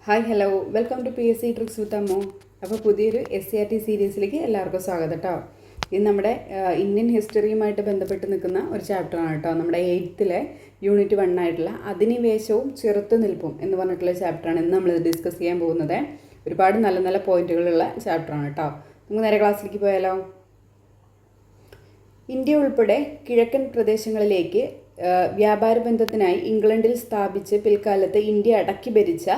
Hi hello welcome to P S C tricks with അമ്മോ. അപ്പോൾ പുതിയൊരു SCRT സീരീസിലേക്ക് എല്ലാവർക്കും സ്വാഗതം കേട്ടോ. ഇത് നമ്മുടെ ഇന്ത്യൻ ഹിസ്റ്ററിയുമായിട്ട് ബന്ധപ്പെട്ട് നിൽക്കുന്ന ഒരു ചാപ്റ്ററാണ് കേട്ടോ. നമ്മുടെ 8th യൂണിറ്റ് 1 ആയിട്ടുള്ള അധിനിവേശവും ചെറുത്തുനിൽപ്പും എന്ന് പറഞ്ഞിട്ടുള്ള ചാപ്റ്ററാണ് ഇന്ന് നമ്മൾ ഡിസ്കസ് ചെയ്യാൻ പോകുന്നത്. ഒരുപാട് നല്ല നല്ല പോയിന്റുകളുള്ള ചാപ്റ്ററാണ് കേട്ടോ. നമുക്ക് നേരെ ക്ലാസ്സിലേക്ക് പോയാലോ. ഇന്ത്യ ഉൾപ്പെടെ കിഴക്കൻ പ്രദേശങ്ങളിലേക്ക് വ്യാപാര ബന്ധത്തിനായി ഇംഗ്ലണ്ടിൽ സ്ഥാപിച്ച് പിൽക്കാലത്ത് ഇന്ത്യ അടക്കി ഭരിച്ച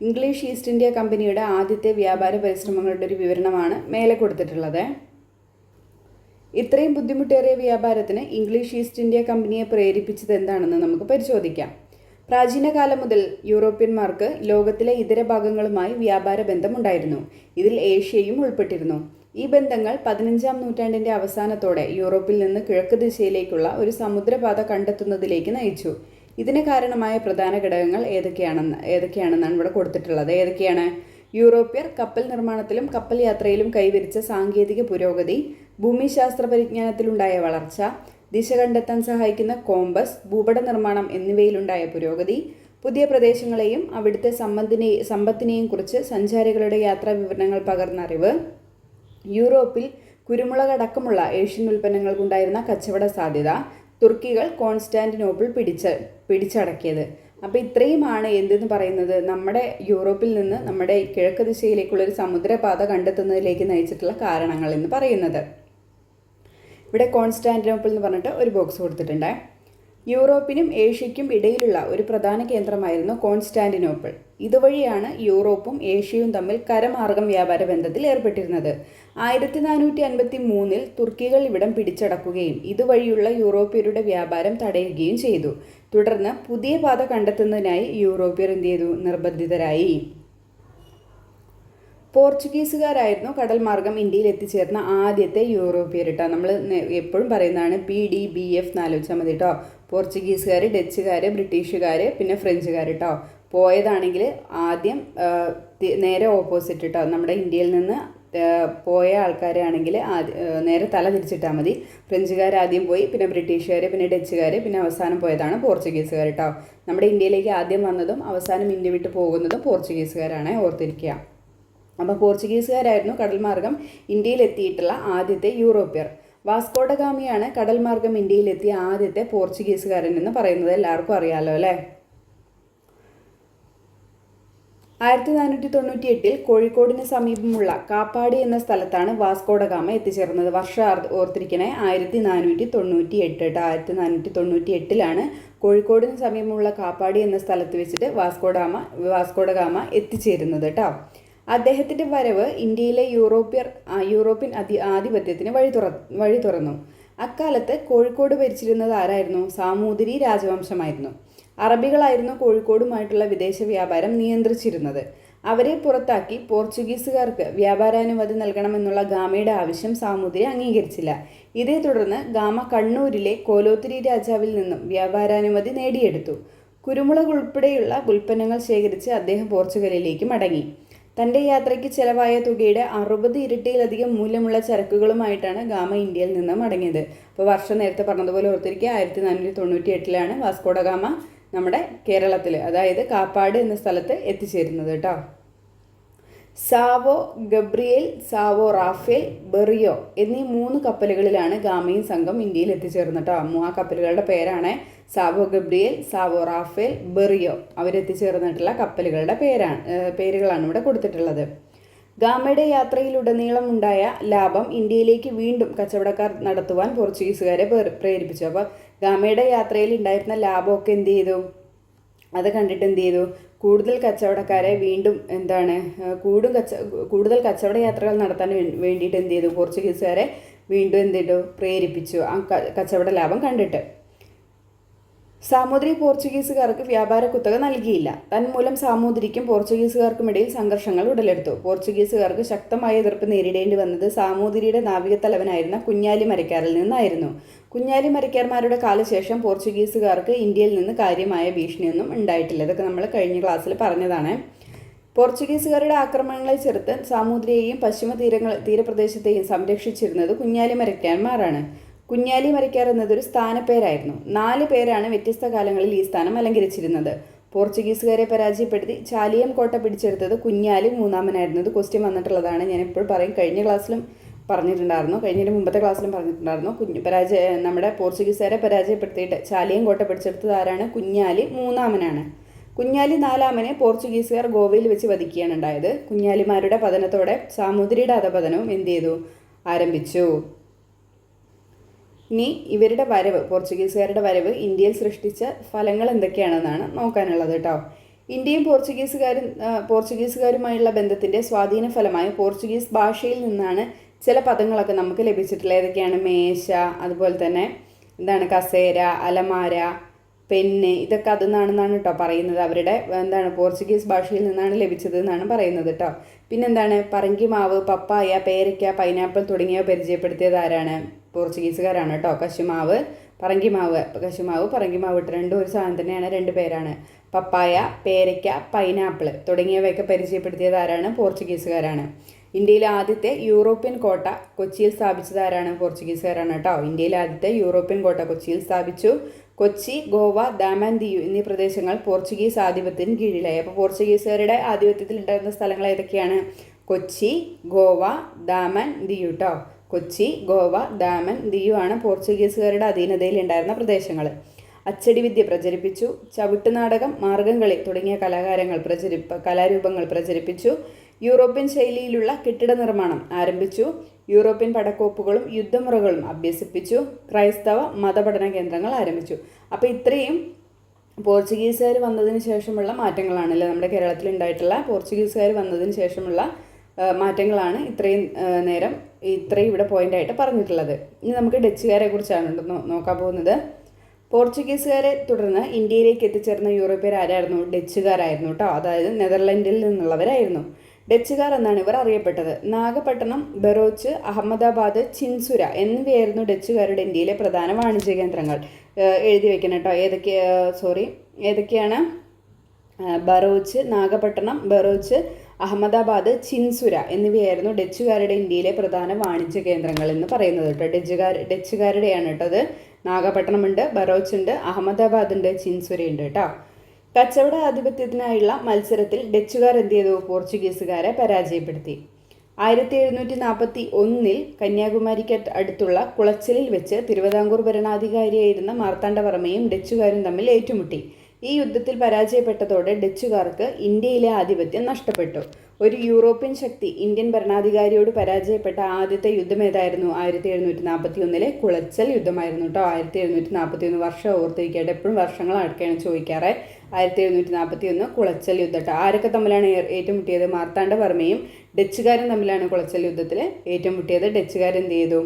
ഇംഗ്ലീഷ് ഈസ്റ്റ് ഇന്ത്യ കമ്പനിയുടെ ആദ്യത്തെ വ്യാപാര പരിശ്രമങ്ങളുടെ ഒരു വിവരണമാണ് മേലെ കൊടുത്തിട്ടുള്ളത്. ഇത്രയും ബുദ്ധിമുട്ടേറിയ വ്യാപാരത്തിന് ഇംഗ്ലീഷ് ഈസ്റ്റ് ഇന്ത്യ കമ്പനിയെ പ്രേരിപ്പിച്ചത് എന്താണെന്ന് നമുക്ക് പരിശോധിക്കാം. പ്രാചീന കാലം മുതൽ യൂറോപ്യന്മാർക്ക് ലോകത്തിലെ ഇതര ഭാഗങ്ങളുമായി വ്യാപാര ബന്ധമുണ്ടായിരുന്നു. ഇതിൽ ഏഷ്യയും ഉൾപ്പെട്ടിരുന്നു. ഈ ബന്ധങ്ങൾ 15-ാം നൂറ്റാണ്ടിൻ്റെ അവസാനത്തോടെ യൂറോപ്പിൽ നിന്ന് കിഴക്ക് ദിശയിലേക്കുള്ള ഒരു സമുദ്രപാത കണ്ടെത്തുന്നതിലേക്ക് നയിച്ചു. ഇതിന് കാരണമായ പ്രധാന ഘടകങ്ങൾ ഏതൊക്കെയാണെന്നാണ് ഇവിടെ കൊടുത്തിട്ടുള്ളത്. ഏതൊക്കെയാണ്? യൂറോപ്യർ കപ്പൽ നിർമ്മാണത്തിലും കപ്പൽ യാത്രയിലും കൈവരിച്ച സാങ്കേതിക പുരോഗതി, ഭൂമിശാസ്ത്ര പരിജ്ഞാനത്തിലുണ്ടായ വളർച്ച, ദിശ കണ്ടെത്താൻ സഹായിക്കുന്ന കോമ്പസ്, ഭൂപട നിർമ്മാണം എന്നിവയിലുണ്ടായ പുരോഗതി, പുതിയ പ്രദേശങ്ങളെയും അവിടുത്തെ സമ്പത്തിനെയും കുറിച്ച് സഞ്ചാരികളുടെ യാത്രാ വിവരണങ്ങൾ പകർന്ന അറിവ്, യൂറോപ്പിൽ കുരുമുളക് അടക്കമുള്ള ഏഷ്യൻ ഉൽപ്പന്നങ്ങൾക്കുണ്ടായിരുന്ന കച്ചവട സാധ്യത, തുർക്കികൾ കോൺസ്റ്റാന്റിനോപ്പിൾ പിടിച്ചടക്കിയത്. അപ്പോൾ ഇത്രയുമാണ് എന്തെന്ന് പറയുന്നത് നമ്മുടെ യൂറോപ്പിൽ നിന്ന് നമ്മുടെ കിഴക്ക് ദിശയിലേക്കുള്ളൊരു സമുദ്രപാത കണ്ടെത്തുന്നതിലേക്ക് നയിച്ചിട്ടുള്ള കാരണങ്ങൾ എന്ന് പറയുന്നത്. ഇവിടെ കോൺസ്റ്റാന്റിനോപ്പിൾ എന്ന് പറഞ്ഞിട്ട് ഒരു ബോക്സ് കൊടുത്തിട്ടുണ്ട്. യൂറോപ്പിനും ഏഷ്യയ്ക്കും ഇടയിലുള്ള ഒരു പ്രധാന കേന്ദ്രമായിരുന്നു കോൺസ്റ്റാന്റിനോപ്പിൾ. ഇതുവഴിയാണ് യൂറോപ്പും ഏഷ്യയും തമ്മിൽ കരമാർഗം വ്യാപാര ബന്ധത്തിൽ ഏർപ്പെട്ടിരുന്നത്. 1453 തുർക്കികൾ ഇവിടം പിടിച്ചടക്കുകയും ഇതുവഴിയുള്ള യൂറോപ്യരുടെ വ്യാപാരം തടയുകയും ചെയ്തു. തുടർന്ന് പുതിയ പാത കണ്ടെത്തുന്നതിനായി യൂറോപ്യർ എന്ത് ചെയ്തു? നിർബന്ധിതരായി. പോർച്ചുഗീസുകാരായിരുന്നു കടൽ മാർഗം ഇന്ത്യയിൽ എത്തിച്ചേർന്ന ആദ്യത്തെ യൂറോപ്യർ കേട്ടോ. നമ്മൾ എപ്പോഴും പറയുന്നതാണ് PDBF എന്നാലോചിച്ചാൽ മതി കേട്ടോ. പോർച്ചുഗീസുകാർ, ഡച്ചുകാർ, ബ്രിട്ടീഷുകാർ, പിന്നെ ഫ്രഞ്ചുകാർ കേട്ടോ. പോയതാണെങ്കിൽ ആദ്യം നേരെ ഓപ്പോസിറ്റ് കേട്ടോ. നമ്മുടെ ഇന്ത്യയിൽ നിന്ന് പോയ ആൾക്കാരാണെങ്കിൽ നേരെ തല തിരിച്ചിട്ടാൽ മതി. ഫ്രഞ്ചുകാർ ആദ്യം പോയി, പിന്നെ ബ്രിട്ടീഷുകാർ, പിന്നെ ഡച്ചുകാർ, പിന്നെ അവസാനം പോയതാണ് പോർച്ചുഗീസുകാർ കേട്ടോ. നമ്മുടെ ഇന്ത്യയിലേക്ക് ആദ്യം വന്നതും അവസാനം ഇന്ത്യ വിട്ട് പോകുന്നതും പോർച്ചുഗീസുകാരാണ്, ഓർത്തിരിക്കുക. അപ്പോൾ പോർച്ചുഗീസുകാരായിരുന്നു കടൽ മാർഗം ഇന്ത്യയിൽ എത്തിയിട്ടുള്ള ആദ്യത്തെ യൂറോപ്യർ. വാസ്കോഡഗാമിയാണ് കടൽ മാർഗം ഇന്ത്യയിലെത്തിയ ആദ്യത്തെ പോർച്ചുഗീസുകാരൻ എന്ന് പറയുന്നത് എല്ലാവർക്കും അറിയാലോ അല്ലേ. 1498 കോഴിക്കോടിന് സമീപമുള്ള കാപ്പാടി എന്ന സ്ഥലത്താണ് വാസ്കോഡഗാമ എത്തിച്ചേർന്നത്. വർഷം ഓർത്തിരിക്കണേ, 1498 കേട്ടോ. 1498 കോഴിക്കോടിന് സമീപമുള്ള കാപ്പാടി എന്ന സ്ഥലത്ത് വെച്ചിട്ട് വാസ്കോഡഗാമ എത്തിച്ചേരുന്നത് കേട്ടോ. അദ്ദേഹത്തിൻ്റെ വരവ് ഇന്ത്യയിലെ യൂറോപ്യൻ ആധിപത്യത്തിന് വഴി തുറന്നു. അക്കാലത്ത് കോഴിക്കോട് ഭരിച്ചിരുന്നത് ആരായിരുന്നു? സാമൂതിരി രാജവംശമായിരുന്നു. അറബികളായിരുന്നു കോഴിക്കോടുമായിട്ടുള്ള വിദേശ വ്യാപാരം നിയന്ത്രിച്ചിരുന്നത്. അവരെ പുറത്താക്കി പോർച്ചുഗീസുകാർക്ക് വ്യാപാരാനുമതി നൽകണമെന്നുള്ള ഗാമയുടെ ആവശ്യം സാമൂതിരി അംഗീകരിച്ചില്ല. ഇതേ തുടർന്ന് ഗാമ കണ്ണൂരിലെ കോലോത്തിരി രാജാവിൽ നിന്നും വ്യാപാരാനുമതി നേടിയെടുത്തു. കുരുമുളക് ഉൾപ്പെടെയുള്ള ഉൽപ്പന്നങ്ങൾ ശേഖരിച്ച് അദ്ദേഹം പോർച്ചുഗലിലേക്ക് മടങ്ങി. തൻ്റെ യാത്രയ്ക്ക് ചെലവായ തുകയുടെ 60 ഇരട്ടിയിലധികം മൂല്യമുള്ള ചരക്കുകളുമായിട്ടാണ് ഗാമ ഇന്ത്യയിൽ നിന്ന് മടങ്ങിയത്. അപ്പോൾ വർഷം നേരത്തെ പറഞ്ഞതുപോലെ ഓർത്തിരിക്കുക, 1498 വാസ്കോഡഗാമ നമ്മുടെ കേരളത്തിൽ, അതായത് കാപ്പാട് എന്ന സ്ഥലത്ത് എത്തിച്ചേരുന്നത് കേട്ടോ. Sao Gabriel, Sao Rafael, Berrio എന്നീ 3 കപ്പലുകളിലാണ് ഗാമയും സംഘം ഇന്ത്യയിൽ എത്തിച്ചേർന്നത് കേട്ടോ. ആ കപ്പലുകളുടെ പേരാണ് Sao Gabriel, Sao Rafael, Berrio. അവരെത്തിച്ചേർന്നിട്ടുള്ള കപ്പലുകളുടെ പേരുകളാണ് ഇവിടെ കൊടുത്തിട്ടുള്ളത്. ഗാമയുടെ യാത്രയിലുടനീളം ഉണ്ടായ ലാഭം ഇന്ത്യയിലേക്ക് വീണ്ടും കച്ചവടക്കാർ നടത്തുവാൻ പോർച്ചുഗീസുകാരെ പ്രേരിപ്പിച്ചു. അപ്പോൾ ഗാമയുടെ യാത്രയിൽ ഉണ്ടായിരുന്ന ലാഭമൊക്കെ എന്ത് ചെയ്തു? അത് കണ്ടിട്ട് എന്ത് ചെയ്തു? കൂടുതൽ കച്ചവടക്കാരെ വീണ്ടും കൂടുതൽ കച്ചവട യാത്രകൾ നടത്താൻ വേണ്ടിയിട്ട് എന്ത് ചെയ്തു? പോർച്ചുഗീസുകാരെ വീണ്ടും എന്ത് ചെയ്തു? പ്രേരിപ്പിച്ചു, ആ കച്ചവട ലാഭം കണ്ടിട്ട്. സാമൂതിരി പോർച്ചുഗീസുകാർക്ക് വ്യാപാര കുത്തക നൽകിയില്ല. തന്മൂലം സാമൂതിരിക്കും പോർച്ചുഗീസുകാർക്കുമിടയിൽ സംഘർഷങ്ങൾ ഉടലെടുത്തു. പോർച്ചുഗീസുകാർക്ക് ശക്തമായ എതിർപ്പ് നേരിടേണ്ടി വന്നത് സാമൂതിരിയുടെ നാവികത്തലവനായിരുന്ന കുഞ്ഞാലി മരക്കാരിൽ നിന്നായിരുന്നു. കുഞ്ഞാലി മരക്കാർമാരുടെ കാലശേഷം പോർച്ചുഗീസുകാർക്ക് ഇന്ത്യയിൽ നിന്ന് കാര്യമായ ഭീഷണിയൊന്നും ഉണ്ടായിട്ടില്ല. ഇതൊക്കെ നമ്മൾ കഴിഞ്ഞ ക്ലാസ്സിൽ പറഞ്ഞതാണ്. പോർച്ചുഗീസുകാരുടെ ആക്രമണങ്ങളെ ചെറുത്ത് സാമൂതിരിയെയും പശ്ചിമ തീരപ്രദേശത്തെയും സംരക്ഷിച്ചിരുന്നത് കുഞ്ഞാലി മരക്കാർമാരാണ്. കുഞ്ഞാലി മരക്കാർ എന്നതൊരു സ്ഥാനപ്പേരായിരുന്നു. 4 പേരാണ് വ്യത്യസ്ത കാലങ്ങളിൽ ഈ സ്ഥാനം അലങ്കരിച്ചിരുന്നത്. പോർച്ചുഗീസുകാരെ പരാജയപ്പെടുത്തി ചാലിയം കോട്ട പിടിച്ചെടുത്തത് കുഞ്ഞാലി മൂന്നാമനായിരുന്നു. ഇത് ക്വസ്റ്റ്യൻ വന്നിട്ടുള്ളതാണ്. ഞാൻ എപ്പോഴും പറയും, കഴിഞ്ഞ ക്ലാസ്സിലും പറഞ്ഞിട്ടുണ്ടായിരുന്നു, കഴിഞ്ഞതിന് മുമ്പത്തെ ക്ലാസ്സിലും പറഞ്ഞിട്ടുണ്ടായിരുന്നു. നമ്മുടെ പോർച്ചുഗീസുകാരെ പരാജയപ്പെടുത്തിയിട്ട് ചാലിയം കോട്ട പിടിച്ചെടുത്തത് ആരാണ്? കുഞ്ഞാലി മൂന്നാമനാണ്. കുഞ്ഞാലി നാലാമനെ പോർച്ചുഗീസുകാർ ഗോവയിൽ വെച്ച് വധിക്കുകയാണ് ഉണ്ടായത്. കുഞ്ഞാലിമാരുടെ പതനത്തോടെ സാമൂതിരിയുടെ അധപതനവും എന്ത് ചെയ്തു? ആരംഭിച്ചു. ഇനി ഇവരുടെ വരവ്, പോർച്ചുഗീസുകാരുടെ വരവ് ഇന്ത്യയിൽ സൃഷ്ടിച്ച ഫലങ്ങൾ എന്തൊക്കെയാണെന്നാണ് നോക്കാനുള്ളത് കേട്ടോ. ഇന്ത്യയും പോർച്ചുഗീസുകാരുമായുള്ള ബന്ധത്തിൻ്റെ സ്വാധീന ഫലമായി പോർച്ചുഗീസ് ഭാഷയിൽ നിന്നാണ് ചില പദങ്ങളൊക്കെ നമുക്ക് ലഭിച്ചിട്ടുള്ളത്. ഏതൊക്കെയാണ്? മേശ, അതുപോലെ തന്നെ എന്താണ് കസേര, അലമാര, പെന്ന്, ഇതൊക്കെ അതിന്നാണെന്നാണ് കേട്ടോ പറയുന്നത്. അവരുടെ പോർച്ചുഗീസ് ഭാഷയിൽ നിന്നാണ് ലഭിച്ചത് എന്നാണ് പറയുന്നത് കേട്ടോ. പിന്നെന്താണ്? പറങ്കിമാവ്, പപ്പായ, പേരയ്ക്ക, പൈനാപ്പിൾ തുടങ്ങിയവ പരിചയപ്പെടുത്തിയത് ആരാണ്? പോർച്ചുഗീസുകാരാണ് കേട്ടോ. കശുമാവ്, പറങ്കിമാവ് ഇട്ട് രണ്ടും ഒരു സാധനം തന്നെയാണ്, രണ്ട് പേരാണ്. പപ്പായ, പേരയ്ക്ക, പൈനാപ്പിൾ തുടങ്ങിയവയൊക്കെ പരിചയപ്പെടുത്തിയത് ആരാണ്? പോർച്ചുഗീസുകാരാണ്. ഇന്ത്യയിലെ ആദ്യത്തെ യൂറോപ്യൻ കോട്ട കൊച്ചിയിൽ സ്ഥാപിച്ചത് ആരാണ്? പോർച്ചുഗീസുകാരാണ് കേട്ടോ. ഇന്ത്യയിലെ ആദ്യത്തെ യൂറോപ്യൻ കോട്ട കൊച്ചിയിൽ സ്ഥാപിച്ചു. കൊച്ചി, ഗോവ, ദാമൻ, ദിയു എന്നീ പ്രദേശങ്ങൾ പോർച്ചുഗീസ് ആധിപത്യത്തിന് കീഴിലായി. അപ്പോൾ പോർച്ചുഗീസുകാരുടെ ആധിപത്യത്തിൽ ഉണ്ടായിരുന്ന സ്ഥലങ്ങൾ ഏതൊക്കെയാണ്? കൊച്ചി, ഗോവ, ദാമൻ, ദിയു കേട്ടോ. കൊച്ചി, ഗോവ, ദാമൻ, ദിയു ആണ് പോർച്ചുഗീസുകാരുടെ അധീനതയിൽ ഉണ്ടായിരുന്ന പ്രദേശങ്ങൾ. അച്ചടി വിദ്യ പ്രചരിപ്പിച്ചു. ചവിട്ടുനാടകം, മാർഗംകളി തുടങ്ങിയ കലാരൂപങ്ങൾ പ്രചരിപ്പിച്ചു. യൂറോപ്യൻ ശൈലിയിലുള്ള കെട്ടിട നിർമ്മാണം ആരംഭിച്ചു. യൂറോപ്യൻ പടക്കോപ്പുകളും യുദ്ധമുറകളും അഭ്യസിപ്പിച്ചു. ക്രൈസ്തവ മതപഠന കേന്ദ്രങ്ങൾ ആരംഭിച്ചു. അപ്പോൾ ഇത്രയും പോർച്ചുഗീസുകാർ വന്നതിന് ശേഷമുള്ള മാറ്റങ്ങളാണല്ലോ നമ്മുടെ കേരളത്തിൽ ഉണ്ടായിട്ടുള്ള. പോർച്ചുഗീസുകാർ വന്നതിന് ശേഷമുള്ള മാറ്റങ്ങളാണ് ഇത്രയും ഇവിടെ പോയിൻ്റായിട്ട് പറഞ്ഞിട്ടുള്ളത്. ഇനി നമുക്ക് ഡച്ചുകാരെ കുറിച്ചാണ് നോക്കാൻ പോകുന്നത്. പോർച്ചുഗീസുകാരെ തുടർന്ന് ഇന്ത്യയിലേക്ക് എത്തിച്ചേർന്ന യൂറോപ്യർ ആരായിരുന്നു? ഡച്ചുകാരായിരുന്നു കേട്ടോ. അതായത് നെതർലൻഡിൽ നിന്നുള്ളവരായിരുന്നു. ഡച്ചുകാർ എന്നാണ് ഇവർ അറിയപ്പെട്ടത്. നാഗപട്ടണം, ബറോച്ച്, അഹമ്മദാബാദ്, ചിൻസുര എന്നിവയായിരുന്നു ഡച്ചുകാരുടെ ഇന്ത്യയിലെ പ്രധാന വാണിജ്യ കേന്ദ്രങ്ങൾ. എഴുതി വെക്കണം കേട്ടോ. ഏതൊക്കെയാണ്? ബറോച്ച്, നാഗപട്ടണം, ബറോച്ച്, അഹമ്മദാബാദ്, ചിൻസുര എന്നിവയായിരുന്നു ഡച്ചുകാരുടെ ഇന്ത്യയിലെ പ്രധാന വാണിജ്യ കേന്ദ്രങ്ങൾ എന്ന് പറയുന്നത് കേട്ടോ. ഡച്ചുകാരുടെയാണ് കേട്ടോ അത്. നാഗപട്ടണമുണ്ട്, ബറോച്ചുണ്ട്, അഹമ്മദാബാദ് ഉണ്ട്, ചിൻസുരയുണ്ട് കേട്ടോ. കച്ചവട ആധിപത്യത്തിനായുള്ള മത്സരത്തിൽ ഡച്ചുകാർ എന്ത് ചെയ്തു? പോർച്ചുഗീസുകാരെ പരാജയപ്പെടുത്തി. 1741 കന്യാകുമാരിക്ക് അടുത്തുള്ള കുളച്ചലിൽ വെച്ച് തിരുവിതാംകൂർ ഭരണാധികാരിയായിരുന്ന മാർത്താണ്ഡവർമ്മയും ഡച്ചുകാരും തമ്മിൽ ഏറ്റുമുട്ടി. ഈ യുദ്ധത്തിൽ പരാജയപ്പെട്ടതോടെ ഡച്ചുകാർക്ക് ഇന്ത്യയിലെ ആധിപത്യം നഷ്ടപ്പെട്ടു. ഒരു യൂറോപ്യൻ ശക്തി ഇന്ത്യൻ ഭരണാധികാരിയോട് പരാജയപ്പെട്ട ആദ്യത്തെ യുദ്ധം ഏതായിരുന്നു? 1741 കുളച്ചൽ യുദ്ധമായിരുന്നു കേട്ടോ. 1741 വർഷം ഓർത്തിരിക്കട്ടെ. എപ്പോഴും വർഷങ്ങളടക്കാണ് ചോദിക്കാറ്. 1741 കുളച്ചൽ യുദ്ധം കേട്ടോ. ആരൊക്കെ തമ്മിലാണ് ഏറ്റുമുട്ടിയത്? മാർത്താണ്ഡവർമ്മയും ഡച്ചുകാരും തമ്മിലാണ് കുളച്ചൽ യുദ്ധത്തിൽ ഏറ്റുമുട്ടിയത്. ഡച്ചുകാരെന്ത് ചെയ്തു?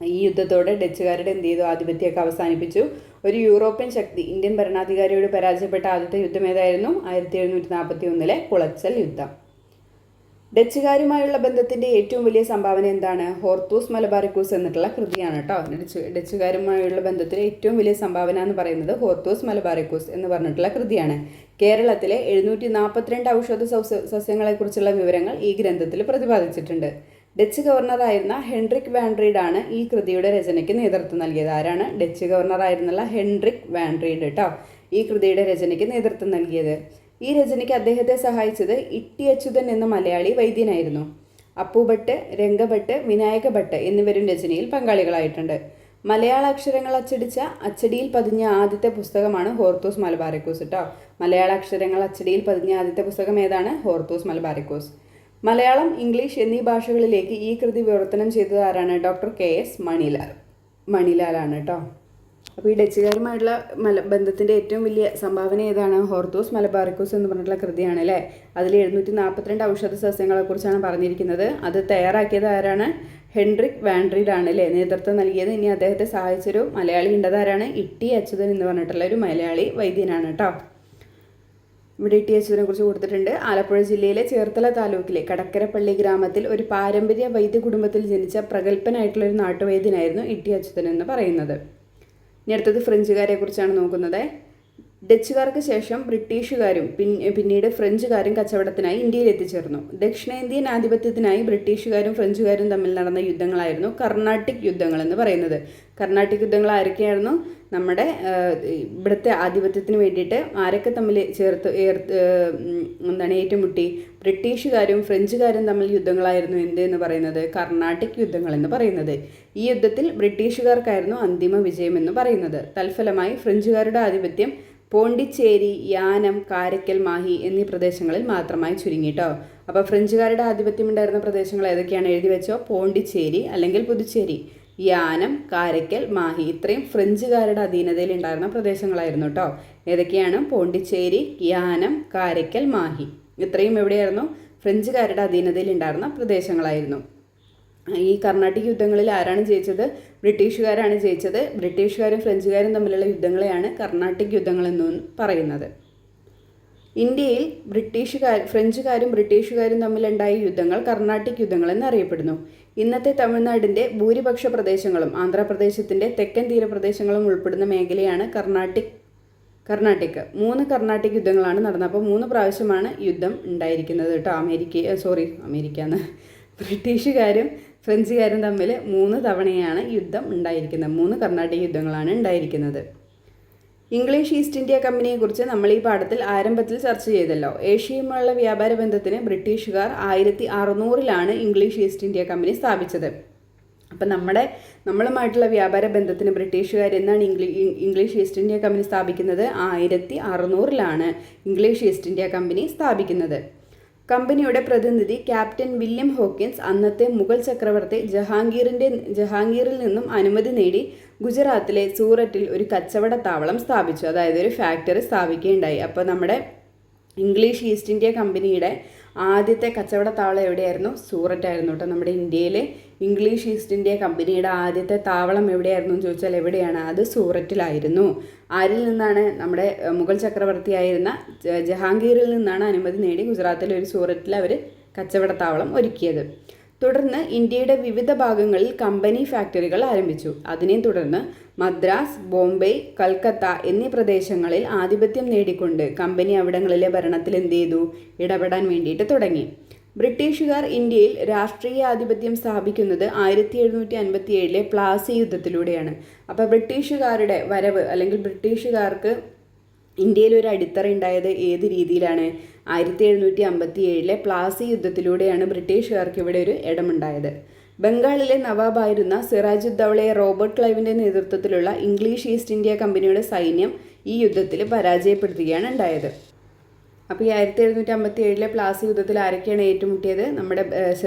ഈ യുദ്ധത്തോടെ ഡച്ചുകാരുടെ എന്ത് ചെയ്തു? ആധിപത്യമൊക്കെ അവസാനിപ്പിച്ചു. ഒരു യൂറോപ്യൻ ശക്തി ഇന്ത്യൻ ഭരണാധികാരിയോട് പരാജയപ്പെട്ട ആദ്യത്തെ യുദ്ധം ഏതായിരുന്നു? 1741 കുളച്ചൽ യുദ്ധം. ഡച്ചുകാരുമായുള്ള ബന്ധത്തിൻ്റെ ഏറ്റവും വലിയ സംഭാവന എന്താണ്? ഹോർത്തൂസ് മലബാറിക്കൂസ് എന്നിട്ടുള്ള കൃതിയാണ് കേട്ടോ. ഡച്ചുകാരുമായുള്ള ബന്ധത്തിലെ ഏറ്റവും വലിയ സംഭാവന എന്ന് പറയുന്നത് ഹോർത്തൂസ് മലബാറിക്കൂസ് എന്ന് പറഞ്ഞിട്ടുള്ള കൃതിയാണ്. കേരളത്തിലെ 742 ഔഷധ സസ്യങ്ങളെക്കുറിച്ചുള്ള വിവരങ്ങൾ ഈ ഗ്രന്ഥത്തിൽ പ്രതിപാദിച്ചിട്ടുണ്ട്. ഡച്ച് ഗവർണറായിരുന്ന ഹെൻറിക് വാൻഡ്രീഡ് ആണ് ഈ കൃതിയുടെ രചനയ്ക്ക് നേതൃത്വം നൽകിയത്. ആരാണ്? ഡച്ച് ഗവർണറായിരുന്നുള്ള ഹെൻറിക് വാൻഡ്രീഡ് കേട്ടോ ഈ കൃതിയുടെ രചനയ്ക്ക് നേതൃത്വം നൽകിയത്. ഈ രചനയ്ക്ക് അദ്ദേഹത്തെ സഹായിച്ചത് ഇട്ടി അച്യുതൻ എന്ന മലയാളി വൈദ്യനായിരുന്നു. അപ്പുഭട്ട്, രംഗഭട്ട്, വിനായക ഭട്ട് എന്നിവരും രചനയിൽ പങ്കാളികളായിട്ടുണ്ട്. മലയാള അക്ഷരങ്ങൾ അച്ചടിച്ച അച്ചടിയിൽ പതിഞ്ഞ ആദ്യത്തെ പുസ്തകമാണ് ഹോർത്തൂസ് മലബാറിക്കൂസ് കേട്ടോ. മലയാള അക്ഷരങ്ങൾ അച്ചടിയിൽ പതിഞ്ഞ ആദ്യത്തെ പുസ്തകം ഏതാണ്? ഹോർത്തൂസ് മലബാറിക്കൂസ്. മലയാളം, ഇംഗ്ലീഷ് എന്നീ ഭാഷകളിലേക്ക് ഈ കൃതി വിവർത്തനം ചെയ്തത് ആരാണ്? ഡോക്ടർ KS മണിലാലാണ് കേട്ടോ. അപ്പോൾ ഈ ഡച്ചുകാരുമായിട്ടുള്ള ബന്ധത്തിൻ്റെ ഏറ്റവും വലിയ സംഭാവന ഏതാണ്? ഹോർത്തൂസ് മലബാറിക്കൂസ് എന്ന് പറഞ്ഞിട്ടുള്ള കൃതിയാണ് അല്ലേ. അതിൽ 742 ഔഷധ സസ്യങ്ങളെക്കുറിച്ചാണ് പറഞ്ഞിരിക്കുന്നത്. അത് തയ്യാറാക്കിയത് ആരാണ്? ഹെൻറിക് വാൻഡ്രീഡ് ആണ് അല്ലേ നേതൃത്വം നൽകിയത്. ഇനി അദ്ദേഹത്തെ സഹായിച്ചൊരു മലയാളി ഉണ്ടതാരാണ്? ഇട്ടി അച്യുതൻ എന്ന് പറഞ്ഞിട്ടുള്ള ഒരു മലയാളി വൈദ്യനാണ് കേട്ടോ. ഇവിടെ ഇട്ടി അച്യുതനെ കുറിച്ച് കൊടുത്തിട്ടുണ്ട്. ആലപ്പുഴ ജില്ലയിലെ ചേർത്തല താലൂക്കിലെ കടക്കരപ്പള്ളി ഗ്രാമത്തിൽ ഒരു പാരമ്പര്യ വൈദ്യ കുടുംബത്തിൽ ജനിച്ച പ്രഗത്ഭനായിട്ടുള്ള ഒരു നാട്ടുവൈദ്യനായിരുന്നു ഇട്ടി അച്യുതൻ എന്ന് പറയുന്നത്. ഇനി അടുത്തത് ഫ്രഞ്ചുകാരെ കുറിച്ചാണ് നോക്കുന്നത്. ഡച്ചുകാർക്ക് ശേഷം ബ്രിട്ടീഷുകാരും പിന്നീട് ഫ്രഞ്ചുകാരും കച്ചവടത്തിനായി ഇന്ത്യയിൽ എത്തിച്ചേർന്നു. ദക്ഷിണേന്ത്യൻ ആധിപത്യത്തിനായി ബ്രിട്ടീഷുകാരും ഫ്രഞ്ചുകാരും തമ്മിൽ നടന്ന യുദ്ധങ്ങളായിരുന്നു കർണാട്ടിക് യുദ്ധങ്ങൾ എന്ന് പറയുന്നത്. കർണാട്ടിക് യുദ്ധങ്ങൾ ആരൊക്കെയായിരുന്നു? നമ്മുടെ ഇവിടുത്തെ ആധിപത്യത്തിന് വേണ്ടിയിട്ട് ആരൊക്കെ തമ്മിൽ ഏറ്റുമുട്ടി? ബ്രിട്ടീഷുകാരും ഫ്രഞ്ചുകാരും തമ്മിൽ യുദ്ധങ്ങളായിരുന്നു എന്ന് പറയുന്നത് കർണാട്ടിക് യുദ്ധങ്ങൾ എന്ന് പറയുന്നത്. ഈ യുദ്ധത്തിൽ ബ്രിട്ടീഷുകാർക്കായിരുന്നു അന്തിമ വിജയം എന്ന് പറയുന്നത്. തൽഫലമായി ഫ്രഞ്ചുകാരുടെ ആധിപത്യം പോണ്ടിച്ചേരി, യാനം, കാരയ്ക്കൽ, മാഹി എന്നീ പ്രദേശങ്ങളിൽ മാത്രമായി ചുരുങ്ങിട്ടോ. അപ്പോൾ ഫ്രഞ്ചുകാരുടെ ആധിപത്യം ഉണ്ടായിരുന്ന പ്രദേശങ്ങൾ ഏതൊക്കെയാണ് എഴുതി വെച്ചോ? പോണ്ടിച്ചേരി അല്ലെങ്കിൽ പുതുച്ചേരി, യാനം, കാരയ്ക്കൽ, മാഹി, ഇത്രയും ഫ്രഞ്ചുകാരുടെ അധീനതയിൽ ഉണ്ടായിരുന്ന പ്രദേശങ്ങളായിരുന്നു കേട്ടോ. ഏതൊക്കെയാണ്? പോണ്ടിച്ചേരി, യാനം, കാരയ്ക്കൽ, മാഹി, ഇത്രയും എവിടെയായിരുന്നു? ഫ്രഞ്ചുകാരുടെ അധീനതയിൽ ഉണ്ടായിരുന്ന പ്രദേശങ്ങളായിരുന്നു. ഈ കർണാട്ടിക് യുദ്ധങ്ങളിൽ ആരാണ് ജയിച്ചത്? ബ്രിട്ടീഷുകാരാണ് ജയിച്ചത്. ബ്രിട്ടീഷുകാരും ഫ്രഞ്ചുകാരും തമ്മിലുള്ള യുദ്ധങ്ങളെയാണ് കർണാട്ടിക് യുദ്ധങ്ങൾ എന്ന് പറയുന്നത്. ഇന്ത്യയിൽ ഫ്രഞ്ചുകാരും ബ്രിട്ടീഷുകാരും തമ്മിലുണ്ടായ യുദ്ധങ്ങൾ കർണാട്ടിക് യുദ്ധങ്ങൾ എന്നറിയപ്പെടുന്നു. ഇന്നത്തെ തമിഴ്നാടിൻ്റെ ഭൂരിപക്ഷ പ്രദേശങ്ങളും ആന്ധ്രാപ്രദേശത്തിൻ്റെ തെക്കൻ തീരപ്രദേശങ്ങളും ഉൾപ്പെടുന്ന മേഖലയാണ് കർണാട്ടിക്. 3 കർണാട്ടിക് യുദ്ധങ്ങളാണ് നടന്നത്. അപ്പോൾ 3 പ്രാവശ്യമാണ് യുദ്ധം ഉണ്ടായിരിക്കുന്നത് കേട്ടോ. അമേരിക്കന്ന് ബ്രിട്ടീഷുകാരും ഫ്രഞ്ചുകാരും തമ്മിൽ 3 തവണയാണ് യുദ്ധം ഉണ്ടായിരിക്കുന്നത്. 3 കർണാട്ടിക് യുദ്ധങ്ങളാണ് ഉണ്ടായിരിക്കുന്നത്. ഇംഗ്ലീഷ് ഈസ്റ്റ് ഇന്ത്യ കമ്പനിയെക്കുറിച്ച് നമ്മൾ ഈ പാഠത്തിൽ ആരംഭത്തിൽ ചർച്ച ചെയ്തല്ലോ. ഏഷ്യയുമായുള്ള വ്യാപാര ബന്ധത്തിന് ബ്രിട്ടീഷുകാർ 1600 ഇംഗ്ലീഷ് ഈസ്റ്റ് ഇന്ത്യ കമ്പനി സ്ഥാപിച്ചത്. അപ്പം നമ്മളുമായിട്ടുള്ള വ്യാപാര ബന്ധത്തിന് ബ്രിട്ടീഷുകാർ എന്നാണ് ഇംഗ്ലീഷ് ഈസ്റ്റ് ഇന്ത്യ കമ്പനി സ്ഥാപിക്കുന്നത്? 1600 ഇംഗ്ലീഷ് ഈസ്റ്റ് ഇന്ത്യ കമ്പനി സ്ഥാപിക്കുന്നത്. കമ്പനിയുടെ പ്രതിനിധി ക്യാപ്റ്റൻ വില്യം ഹോക്കിൻസ് അന്നത്തെ മുഗൾ ചക്രവർത്തി ജഹാംഗീറിൽ നിന്നും അനുമതി നേടി ഗുജറാത്തിലെ സൂററ്റിൽ ഒരു കച്ചവട താവളം സ്ഥാപിച്ചു. അതായത് ഒരു ഫാക്ടറി സ്ഥാപിക്കുകയുണ്ടായി. അപ്പോൾ നമ്മുടെ ഇംഗ്ലീഷ് ഈസ്റ്റ് ഇന്ത്യ കമ്പനിയുടെ ആദ്യത്തെ കച്ചവട താവളം എവിടെയായിരുന്നു? സൂററ്റായിരുന്നു കേട്ടോ. നമ്മുടെ ഇന്ത്യയിലെ ഇംഗ്ലീഷ് ഈസ്റ്റ് ഇന്ത്യ കമ്പനിയുടെ ആദ്യത്തെ താവളം എവിടെയായിരുന്നു എന്ന് ചോദിച്ചാൽ എവിടെയാണ്? അത് സൂററ്റിലായിരുന്നു. ആരിൽ നിന്നാണ്? നമ്മുടെ മുഗൾ ചക്രവർത്തിയായിരുന്ന ജഹാംഗീറിൽ നിന്നാണ് അനുമതി നേടി ഗുജറാത്തിലെ ഒരു സൂററ്റിൽ അവർ കച്ചവട താവളം ഒരുക്കിയത്. തുടർന്ന് ഇന്ത്യയുടെ വിവിധ ഭാഗങ്ങളിൽ കമ്പനി ഫാക്ടറികൾ ആരംഭിച്ചു. അതിനെ തുടർന്ന് മദ്രാസ്, ബോംബെ, കൽക്കത്ത എന്നീ പ്രദേശങ്ങളിൽ ആധിപത്യം നേടിക്കൊണ്ട് കമ്പനി അവിടങ്ങളിലെ ഭരണത്തിൽ എന്ത് ചെയ്തു? ഇടപെടാൻ വേണ്ടിയിട്ട് തുടങ്ങി. ബ്രിട്ടീഷുകാർ ഇന്ത്യയിൽ രാഷ്ട്രീയ ആധിപത്യം സ്ഥാപിക്കുന്നത് 1757 പ്ലാസി യുദ്ധത്തിലൂടെയാണ്. അപ്പോൾ ബ്രിട്ടീഷുകാരുടെ വരവ് അല്ലെങ്കിൽ ബ്രിട്ടീഷുകാർക്ക് ഇന്ത്യയിൽ ഒരു അടിത്തറ ഉണ്ടായത് ഏത് രീതിയിലാണ്? 1757 പ്ലാസി യുദ്ധത്തിലൂടെയാണ് ബ്രിട്ടീഷുകാർക്ക് ഇവിടെ ഒരു ഇടമുണ്ടായത്. ബംഗാളിലെ നവാബായിരുന്ന സിറാജുദ്ദൗളയെ റോബർട്ട് ക്ലൈവിൻ്റെ നേതൃത്വത്തിലുള്ള ഇംഗ്ലീഷ് ഈസ്റ്റ് ഇന്ത്യ കമ്പനിയുടെ സൈന്യം ഈ യുദ്ധത്തിൽ പരാജയപ്പെടുത്തുകയാണ് ഉണ്ടായത്. അപ്പോൾ ഈ 1757 പ്ലാസി യുദ്ധത്തിൽ ആരൊക്കെയാണ് ഏറ്റുമുട്ടിയത്? നമ്മുടെ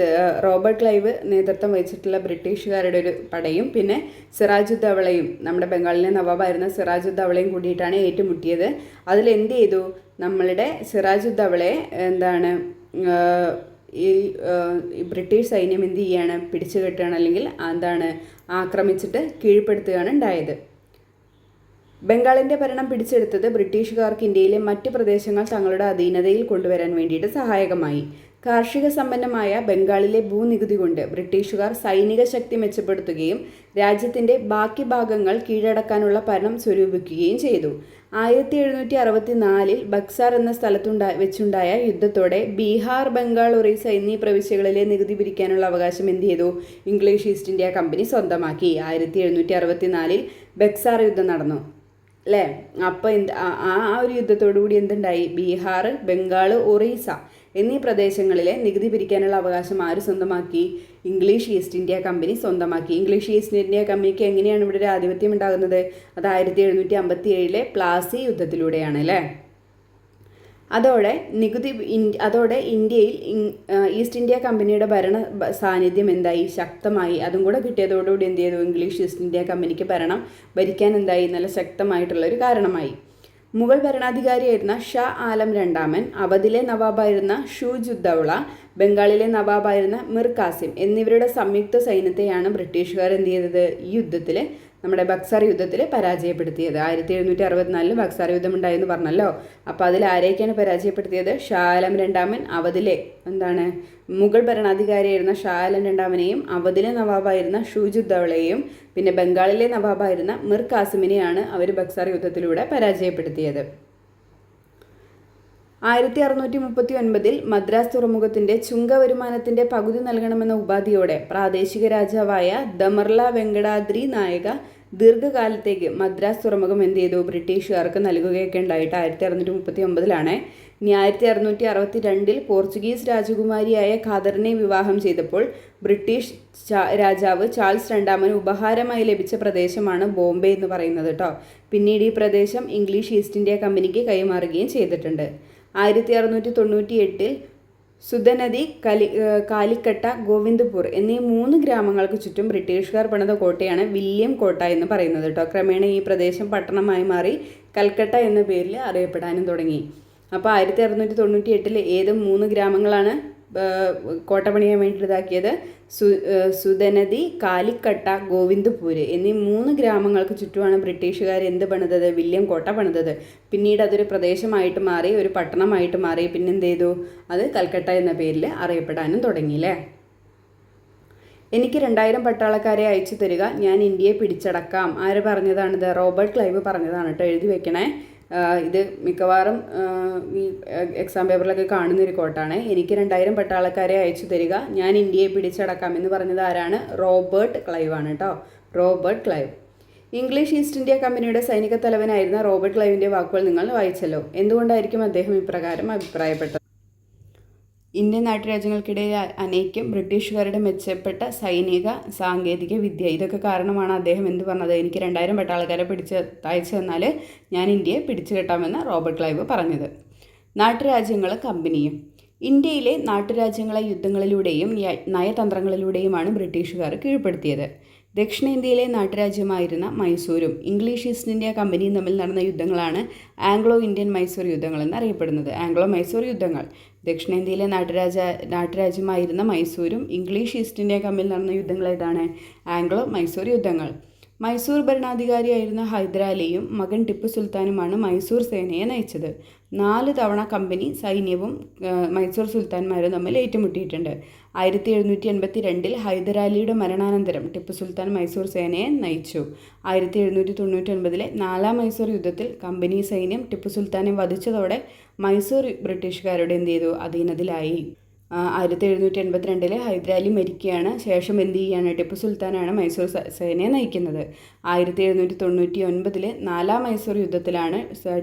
റോബർട്ട് ക്ലൈവ് നേതൃത്വം വഹിച്ചിട്ടുള്ള ബ്രിട്ടീഷുകാരുടെ ഒരു പടയും പിന്നെ സിറാജുദ്ദൗളയും നമ്മുടെ ബംഗാളിലെ നവാബായിരുന്ന സിറാജുദ്ദൗളയും കൂടിയിട്ടാണ് ഏറ്റുമുട്ടിയത്. അതിൽ എന്ത് ചെയ്തു? നമ്മളുടെ സിറാജുദ്ദൗളയെ ഈ ബ്രിട്ടീഷ് സൈന്യം എന്ത് ചെയ്യാണ്? പിടിച്ചു കെട്ടുകയാണ് അല്ലെങ്കിൽ ആക്രമിച്ചിട്ട് കീഴ്പ്പെടുത്തുകയാണ് ഉണ്ടായത്. ബംഗാളിൻ്റെ ഭരണം പിടിച്ചെടുത്തത് ബ്രിട്ടീഷുകാർക്ക് ഇന്ത്യയിലെ മറ്റ് പ്രദേശങ്ങൾ തങ്ങളുടെ അധീനതയിൽ കൊണ്ടുവരാൻ വേണ്ടിയിട്ട് സഹായകമായി. കാർഷിക സമ്പന്നമായ ബംഗാളിലെ ഭൂനികുതി കൊണ്ട് ബ്രിട്ടീഷുകാർ സൈനിക ശക്തി മെച്ചപ്പെടുത്തുകയും രാജ്യത്തിൻ്റെ ബാക്കി ഭാഗങ്ങൾ കീഴടക്കാനുള്ള ഭരണം സ്വരൂപിക്കുകയും ചെയ്തു. 1764 ബക്സാർ എന്ന വെച്ചുണ്ടായ യുദ്ധത്തോടെ ബീഹാർ, ബംഗാൾ, ഒറീസ എന്നീ പ്രവിശ്യകളിലെ നികുതി പിരിക്കാനുള്ള അവകാശം എന്ത് ചെയ്തു? ഇംഗ്ലീഷ് ഈസ്റ്റ് ഇന്ത്യ കമ്പനി സ്വന്തമാക്കി. 1764 ബക്സാർ യുദ്ധം നടന്നു അല്ലേ? അപ്പോൾ ആ ഒരു യുദ്ധത്തോടുകൂടി എന്തുണ്ടായി? ബീഹാർ, ബംഗാൾ, ഒറീസ എന്നീ പ്രദേശങ്ങളിലെ നികുതി പിരിക്കാനുള്ള അവകാശം ആര് സ്വന്തമാക്കി? ഇംഗ്ലീഷ് ഈസ്റ്റ് ഇന്ത്യ കമ്പനി സ്വന്തമാക്കി. ഇംഗ്ലീഷ് ഈസ്റ്റ് ഇന്ത്യ കമ്പനിക്ക് എങ്ങനെയാണ് ഇവിടെ ഒരു ആധിപത്യം ഉണ്ടാകുന്നത്? അത് 1757 പ്ലാസി യുദ്ധത്തിലൂടെയാണ് അല്ലേ? അതോടെ ഇന്ത്യയിൽ ഈസ്റ്റ് ഇന്ത്യ കമ്പനിയുടെ ഭരണ സാന്നിധ്യം എന്തായി? ശക്തമായി. അതും കൂടെ കിട്ടിയതോടുകൂടി എന്ത് ചെയ്തു? ഇംഗ്ലീഷ് ഈസ്റ്റ് ഇന്ത്യ കമ്പനിക്ക് ഭരിക്കാൻ എന്തായി? നല്ല ശക്തമായിട്ടുള്ളൊരു കാരണമായി. മുഗൾ ഭരണാധികാരിയായിരുന്ന ഷാ ആലം രണ്ടാമൻ, അവധിലെ നവാബായിരുന്ന ഷൂജുദ്ദൗള, ബംഗാളിലെ നവാബായിരുന്ന മിർ കാസിം എന്നിവരുടെ സംയുക്ത സൈന്യത്തെയാണ് ബ്രിട്ടീഷുകാർ എന്ത് ചെയ്തത്? ഈ യുദ്ധത്തിൽ, നമ്മുടെ ബക്സാർ യുദ്ധത്തിൽ പരാജയപ്പെടുത്തിയത്. 1764 ബക്സാർ യുദ്ധം ഉണ്ടായെന്ന് പറഞ്ഞല്ലോ. അപ്പോൾ അതിൽ ആരെയൊക്കെയാണ് പരാജയപ്പെടുത്തിയത്? ഷാ ആലം രണ്ടാമൻ, അവധിലെ മുഗൾ ഭരണാധികാരിയായിരുന്ന ഷാ ആലം രണ്ടാമനെയും അവധിലെ നവാബായിരുന്ന ഷൂജുദ്ദൗളയെയും പിന്നെ ബംഗാളിലെ നവാബായിരുന്ന മിർ കാസിമിനെയാണ് അവർ ബക്സാർ യുദ്ധത്തിലൂടെ പരാജയപ്പെടുത്തിയത്. 1639 മദ്രാസ് തുറമുഖത്തിൻ്റെ ചുങ്ക വരുമാനത്തിൻ്റെ പകുതി നൽകണമെന്ന ഉപാധിയോടെ പ്രാദേശിക രാജാവായ ദമർല വെങ്കടാദ്രി നായക ദീർഘകാലത്തേക്ക് മദ്രാസ് തുറമുഖം എന്ത് ചെയ്തു ബ്രിട്ടീഷുകാർക്ക് നൽകുകയൊക്കെ ഉണ്ടായിട്ട് 1639 ഇനി 1662 പോർച്ചുഗീസ് രാജകുമാരിയായ ഖാദറിനെ വിവാഹം ചെയ്തപ്പോൾ ബ്രിട്ടീഷ് രാജാവ് ചാൾസ് രണ്ടാമന് ഉപഹാരമായി ലഭിച്ച പ്രദേശമാണ് ബോംബെ എന്ന് പറയുന്നത് കേട്ടോ. പിന്നീട് ഈ പ്രദേശം ഇംഗ്ലീഷ് ഈസ്റ്റ് ഇന്ത്യ കമ്പനിക്ക് കൈമാറുകയും ചെയ്തിട്ടുണ്ട്. 1698 സുധനദി, കാലിക്കട്ട, ഗോവിന്ദ്പൂർ എന്നീ 3 ഗ്രാമങ്ങൾക്ക് ചുറ്റും ബ്രിട്ടീഷുകാർ പണിത കോട്ടയാണ് വില്യം കോട്ട എന്ന് പറയുന്നത് കേട്ടോ. ക്രമേണ ഈ പ്രദേശം പട്ടണമായി മാറി കൽക്കട്ട എന്ന പേരിൽ അറിയപ്പെടാനും തുടങ്ങി. അപ്പോൾ 1698 ഏത് 3 ഗ്രാമങ്ങളാണ് കോട്ട പണിയാൻ വേണ്ടി ഇതാക്കിയത്? സുധനദി, കാലിക്കട്ട, ഗോവിന്ദ്പൂര് എന്നീ 3 ഗ്രാമങ്ങൾക്ക് ചുറ്റുമാണ് ബ്രിട്ടീഷുകാർ എന്ത് പണിതത്? വില്യം കോട്ട പണിതത്. പിന്നീട് അതൊരു പ്രദേശമായിട്ട് മാറി, ഒരു പട്ടണമായിട്ട് മാറി. പിന്നെന്ത് ചെയ്തു? അത് കൽക്കട്ട എന്ന പേരിൽ അറിയപ്പെടാനും തുടങ്ങിയില്ലേ. എനിക്ക് 2000 പട്ടാളക്കാരെ അയച്ചു തരിക, ഞാൻ ഇന്ത്യയെ പിടിച്ചടക്കാം. ആര് പറഞ്ഞതാണിത്? റോബർട്ട് ക്ലൈവ് പറഞ്ഞതാണ് കേട്ടോ. എഴുതി വെക്കണേ. ഇത് മിക്കവാറും ഈ എക്സാം പേപ്പറിലൊക്കെ കാണുന്നൊരു കോട്ടാണ്. എനിക്ക് 2000 പട്ടാളക്കാരെ അയച്ചു തരിക, ഞാൻ ഇന്ത്യയെ പിടിച്ചടക്കാം എന്ന് പറഞ്ഞത് ആരാണ്? റോബർട്ട് ക്ലൈവ് ആണ് കേട്ടോ. Robert Clive. English east India കമ്പനിയുടെ സൈനിക തലവനായിരുന്ന റോബർട്ട് ക്ലൈവിൻ്റെ വാക്കുകൾ നിങ്ങൾ വായിച്ചല്ലോ. എന്തുകൊണ്ടായിരിക്കും അദ്ദേഹം ഇപ്രകാരം അഭിപ്രായപ്പെട്ടത്? ഇന്ത്യൻ നാട്ടുരാജ്യങ്ങൾക്കിടയിൽ അനേകം ബ്രിട്ടീഷുകാരുടെ മെച്ചപ്പെട്ട സൈനിക സാങ്കേതിക വിദ്യ, ഇതൊക്കെ കാരണമാണ് അദ്ദേഹം എന്ത് പറഞ്ഞത്? എനിക്ക് 2000 പട്ടാളക്കാരെ അയച്ചു തന്നാൽ ഞാൻ ഇന്ത്യയെ പിടിച്ചു കെട്ടാമെന്ന് റോബർട്ട് ക്ലൈവ് പറഞ്ഞത്. നാട്ടുരാജ്യങ്ങളും കമ്പനിയും. ഇന്ത്യയിലെ നാട്ടുരാജ്യങ്ങളെ യുദ്ധങ്ങളിലൂടെയും നയതന്ത്രങ്ങളിലൂടെയുമാണ് ബ്രിട്ടീഷുകാർ കീഴ്പ്പെടുത്തിയത്. ദക്ഷിണേന്ത്യയിലെ നാട്ടുരാജ്യമായിരുന്ന മൈസൂരും ഇംഗ്ലീഷ് ഈസ്റ്റ് ഇന്ത്യ കമ്പനിയും തമ്മിൽ നടന്ന യുദ്ധങ്ങളാണ് ആംഗ്ലോ ഇന്ത്യൻ മൈസൂർ യുദ്ധങ്ങൾ എന്നറിയപ്പെടുന്നത്. ആംഗ്ലോ മൈസൂർ യുദ്ധങ്ങൾ. ദക്ഷിണേന്ത്യയിലെ നാട്ടുരാജ്യമായിരുന്ന മൈസൂരും ഇംഗ്ലീഷ് ഈസ്റ്റ് ഇന്ത്യ കമ്പനിയിൽ നടന്ന യുദ്ധങ്ങൾ ഏതാണ്? ആംഗ്ലോ മൈസൂർ യുദ്ധങ്ങൾ. മൈസൂർ ഭരണാധികാരിയായിരുന്ന ഹൈദരാലിയും മകൻ ടിപ്പു സുൽത്താനുമാണ് മൈസൂർ സേനയെ നയിച്ചത്. 4 തവണ കമ്പനി സൈന്യവും മൈസൂർ സുൽത്താൻമാരും തമ്മിൽ ഏറ്റുമുട്ടിയിട്ടുണ്ട്. 1782 ഹൈദരാലിയുടെ മരണാനന്തരം ടിപ്പു സുൽത്താൻ മൈസൂർ സേനയെ നയിച്ചു. 1799 4ാം മൈസൂർ യുദ്ധത്തിൽ കമ്പനി സൈന്യം ടിപ്പു സുൽത്താനെ വധിച്ചതോടെ മൈസൂർ ബ്രിട്ടീഷുകാരുടെ എന്ത് ചെയ്തു? അധീനതയിലായി. 1782 ഹൈദരാലി മരിക്കുകയാണ്. ശേഷം എന്ത് ചെയ്യുകയാണ്? ടിപ്പു സുൽത്താനാണ് മൈസൂർ സേനയെ നയിക്കുന്നത്. 1799 4ാം മൈസൂർ യുദ്ധത്തിലാണ്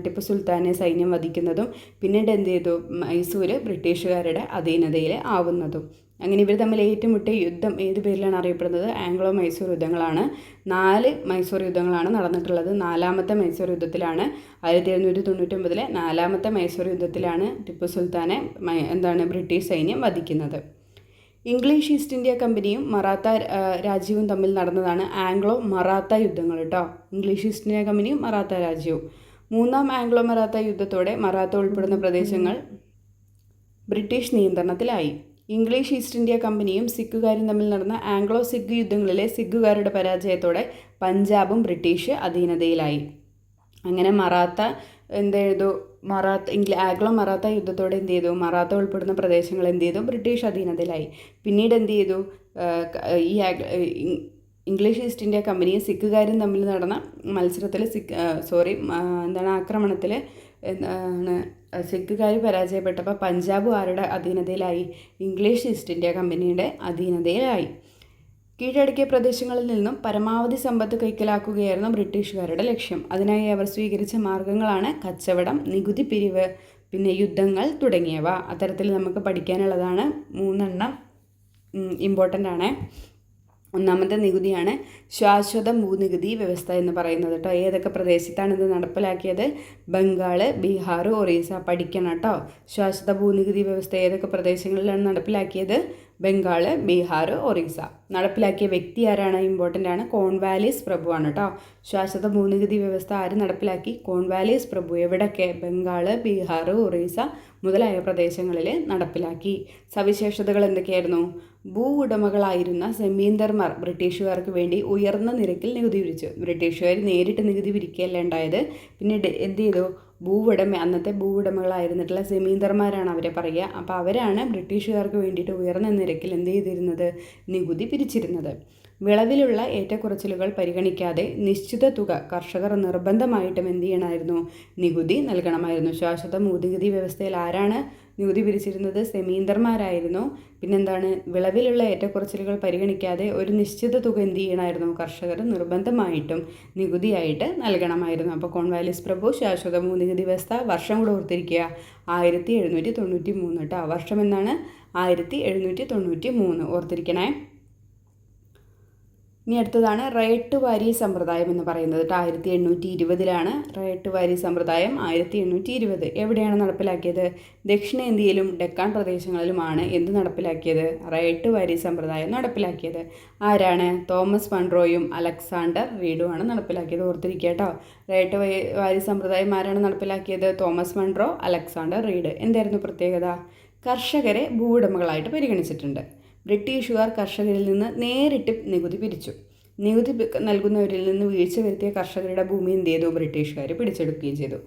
ടിപ്പു സുൽത്താനെ സൈന്യം വധിക്കുന്നതും പിന്നീട് എന്ത് ചെയ്തു? മൈസൂർ ബ്രിട്ടീഷുകാരുടെ അധീനതയിൽ ആവുന്നതും. അങ്ങനെ ഇവർ തമ്മിൽ ഏറ്റുമുട്ടിയ യുദ്ധം ഏത് പേരിലാണ് അറിയപ്പെടുന്നത്? ആംഗ്ലോ മൈസൂർ യുദ്ധങ്ങളാണ്. 4 മൈസൂർ യുദ്ധങ്ങളാണ് നടന്നിട്ടുള്ളത്. 4ാമത്തെ മൈസൂർ യുദ്ധത്തിലാണ് 1799 4ാമത്തെ മൈസൂർ യുദ്ധത്തിലാണ് ടിപ്പു സുൽത്താനെ ബ്രിട്ടീഷ് സൈന്യം വധിക്കുന്നത്. ഇംഗ്ലീഷ് ഈസ്റ്റ് ഇന്ത്യ കമ്പനിയും മറാത്ത രാജ്യവും തമ്മിൽ നടന്നതാണ് ആംഗ്ലോ മറാത്ത യുദ്ധങ്ങൾ കേട്ടോ. ഇംഗ്ലീഷ് ഈസ്റ്റ് ഇന്ത്യ കമ്പനിയും മറാത്ത രാജ്യവും. 3ാം ആംഗ്ലോ മറാത്ത യുദ്ധത്തോടെ മറാത്ത ഉൾപ്പെടുന്ന പ്രദേശങ്ങൾ ബ്രിട്ടീഷ് നിയന്ത്രണത്തിലായി. ഇംഗ്ലീഷ് ഈസ്റ്റ് ഇന്ത്യ കമ്പനിയും സിഖുകാരും തമ്മിൽ നടന്ന ആംഗ്ലോ സിഖ് യുദ്ധങ്ങളിലെ സിഖുകാരുടെ പരാജയത്തോടെ പഞ്ചാബും ബ്രിട്ടീഷ് അധീനതയിലായി. അങ്ങനെ ആംഗ്ലോ മറാത്ത യുദ്ധത്തോടെ എന്ത് ചെയ്തു? മറാത്ത ഉൾപ്പെടുന്ന പ്രദേശങ്ങൾ എന്ത് ചെയ്തു? ബ്രിട്ടീഷ് അധീനതയിലായി. പിന്നീട് എന്ത് ചെയ്തു? ഇംഗ്ലീഷ് ഈസ്റ്റ് ഇന്ത്യ കമ്പനിയും സിഖുകാരും തമ്മിൽ നടന്ന മത്സരത്തിൽ ആക്രമണത്തിൽ സിഖുകാർ പരാജയപ്പെട്ടപ്പോൾ പഞ്ചാബ് ആരുടെ അധീനതയിലായി? ഇംഗ്ലീഷ് ഈസ്റ്റ് ഇന്ത്യ കമ്പനിയുടെ അധീനതയിലായി. കീഴടക്കിയ പ്രദേശങ്ങളിൽ നിന്നും പരമാവധി സമ്പത്ത് കൈക്കലാക്കുകയായിരുന്നു ബ്രിട്ടീഷുകാരുടെ ലക്ഷ്യം. അതിനായി അവർ സ്വീകരിച്ച മാർഗങ്ങളാണ് കച്ചവടം, നികുതി പിരിവ്, പിന്നെ യുദ്ധങ്ങൾ തുടങ്ങിയവ. അത്തരത്തിൽ നമുക്ക് പഠിക്കാനുള്ളതാണ്. 3 ഇമ്പോർട്ടൻ്റ് ആണ്. ഒന്നാമത്തെ നികുതിയാണ് ശാശ്വത ഭൂനികുതി വ്യവസ്ഥ എന്ന് പറയുന്നത് കേട്ടോ. ഏതൊക്കെ പ്രദേശത്താണ് ഇത് നടപ്പിലാക്കിയത്? ബംഗാൾ, ബീഹാർ, ഒറീസ. പഠിക്കണം കേട്ടോ. ശാശ്വത ഭൂനികുതി വ്യവസ്ഥ ഏതൊക്കെ പ്രദേശങ്ങളിലാണ് നടപ്പിലാക്കിയത്? ബംഗാൾ, ബീഹാർ, ഒറീസ. നടപ്പിലാക്കിയ വ്യക്തി ആരാണ്? ഇമ്പോർട്ടൻ്റ് ആണ്. കോൺവാലിസ് പ്രഭുവാണ് കേട്ടോ. ശാശ്വത ഭൂനികുതി വ്യവസ്ഥ ആര് നടപ്പിലാക്കി? കോൺവാലിസ് പ്രഭു. എവിടെയൊക്കെ? ബംഗാൾ, ബീഹാർ, ഒറീസ മുതലായ പ്രദേശങ്ങളിൽ നടപ്പിലാക്കി. സവിശേഷതകൾ എന്തൊക്കെയായിരുന്നു? ഭൂ ഉടമകളായിരുന്ന സെമീന്ദർമാർ ബ്രിട്ടീഷുകാർക്ക് വേണ്ടി ഉയർന്ന നിരക്കിൽ നികുതി പിരിച്ചു. ബ്രിട്ടീഷുകാർ നേരിട്ട് നികുതി പിരിക്കുകയല്ല ഉണ്ടായത്. പിന്നീട് എന്ത് ചെയ്തു? അന്നത്തെ ഭൂ ഉടമകളായിരുന്നിട്ടുള്ള സെമീന്ദർമാരാണ് അവരെ പറയുക. അപ്പോൾ അവരാണ് ബ്രിട്ടീഷുകാർക്ക് വേണ്ടിയിട്ട് ഉയർന്ന നിരക്കിൽ എന്ത് ചെയ്തിരുന്നത്? നികുതി പിരിച്ചിരുന്നത്. വിളവിലുള്ള ഏറ്റക്കുറച്ചിലുകൾ പരിഗണിക്കാതെ നിശ്ചിത തുക കർഷകർ നിർബന്ധമായിട്ടും എന്ത് ചെയ്യണമായിരുന്നു? നികുതി നൽകണമായിരുന്നു. ശാശ്വത ഭൂനികുതി വ്യവസ്ഥയിൽ ആരാണ് നികുതി പിരിച്ചിരുന്നത് സെമീന്ദർമാരായിരുന്നു. പിന്നെന്താണ്, വിളവിലുള്ള ഏറ്റക്കുറച്ചിലുകൾ പരിഗണിക്കാതെ ഒരു നിശ്ചിത തുക എന്ത് ചെയ്യണമായിരുന്നു, കർഷകർ നിർബന്ധമായിട്ടും നികുതിയായിട്ട് നൽകണമായിരുന്നു. അപ്പോൾ കോൺവാലിസ് പ്രഭു ശാശ്വത ഭൂനികുതി വ്യവസ്ഥ, വർഷം കൂടെ ഓർത്തിരിക്കുക 1793 കേട്ടോ. വർഷം എന്നാണ് 1793 ഓർത്തിരിക്കണേ. ഇനി അടുത്തതാണ് റയട്ട് വാരി സമ്പ്രദായം എന്ന് പറയുന്നത്. 1820 റയട്ട് വാരി സമ്പ്രദായം 1820 എവിടെയാണ് നടപ്പിലാക്കിയത്? ദക്ഷിണേന്ത്യയിലും ഡെക്കാൻ പ്രദേശങ്ങളിലുമാണ് എന്ത് നടപ്പിലാക്കിയത്? റയട്ട് വാരി സമ്പ്രദായം നടപ്പിലാക്കിയത്. ആരാണ്? തോമസ് മൺറോയും അലക്സാണ്ടർ റീഡുമാണ് നടപ്പിലാക്കിയത്. ഓർത്തിരിക്കുക കേട്ടോ. റയട്ട് വാരി സമ്പ്രദായം ആരാണ് നടപ്പിലാക്കിയത്? Thomas Munro, Alexander Read. എന്തായിരുന്നു പ്രത്യേകത? കർഷകരെ ഭൂവുടമകളായിട്ട് പരിഗണിച്ചിട്ടുണ്ട്. ബ്രിട്ടീഷുകാർ കർഷകരിൽ നിന്ന് നേരിട്ട് നികുതി പിരിച്ചു. നികുതി നൽകുന്നവരിൽ നിന്ന് വീഴ്ച വരുത്തിയ കർഷകരുടെ ഭൂമി എന്ത് ചെയ്തു? ബ്രിട്ടീഷുകാർ പിടിച്ചെടുക്കുകയും ചെയ്തു.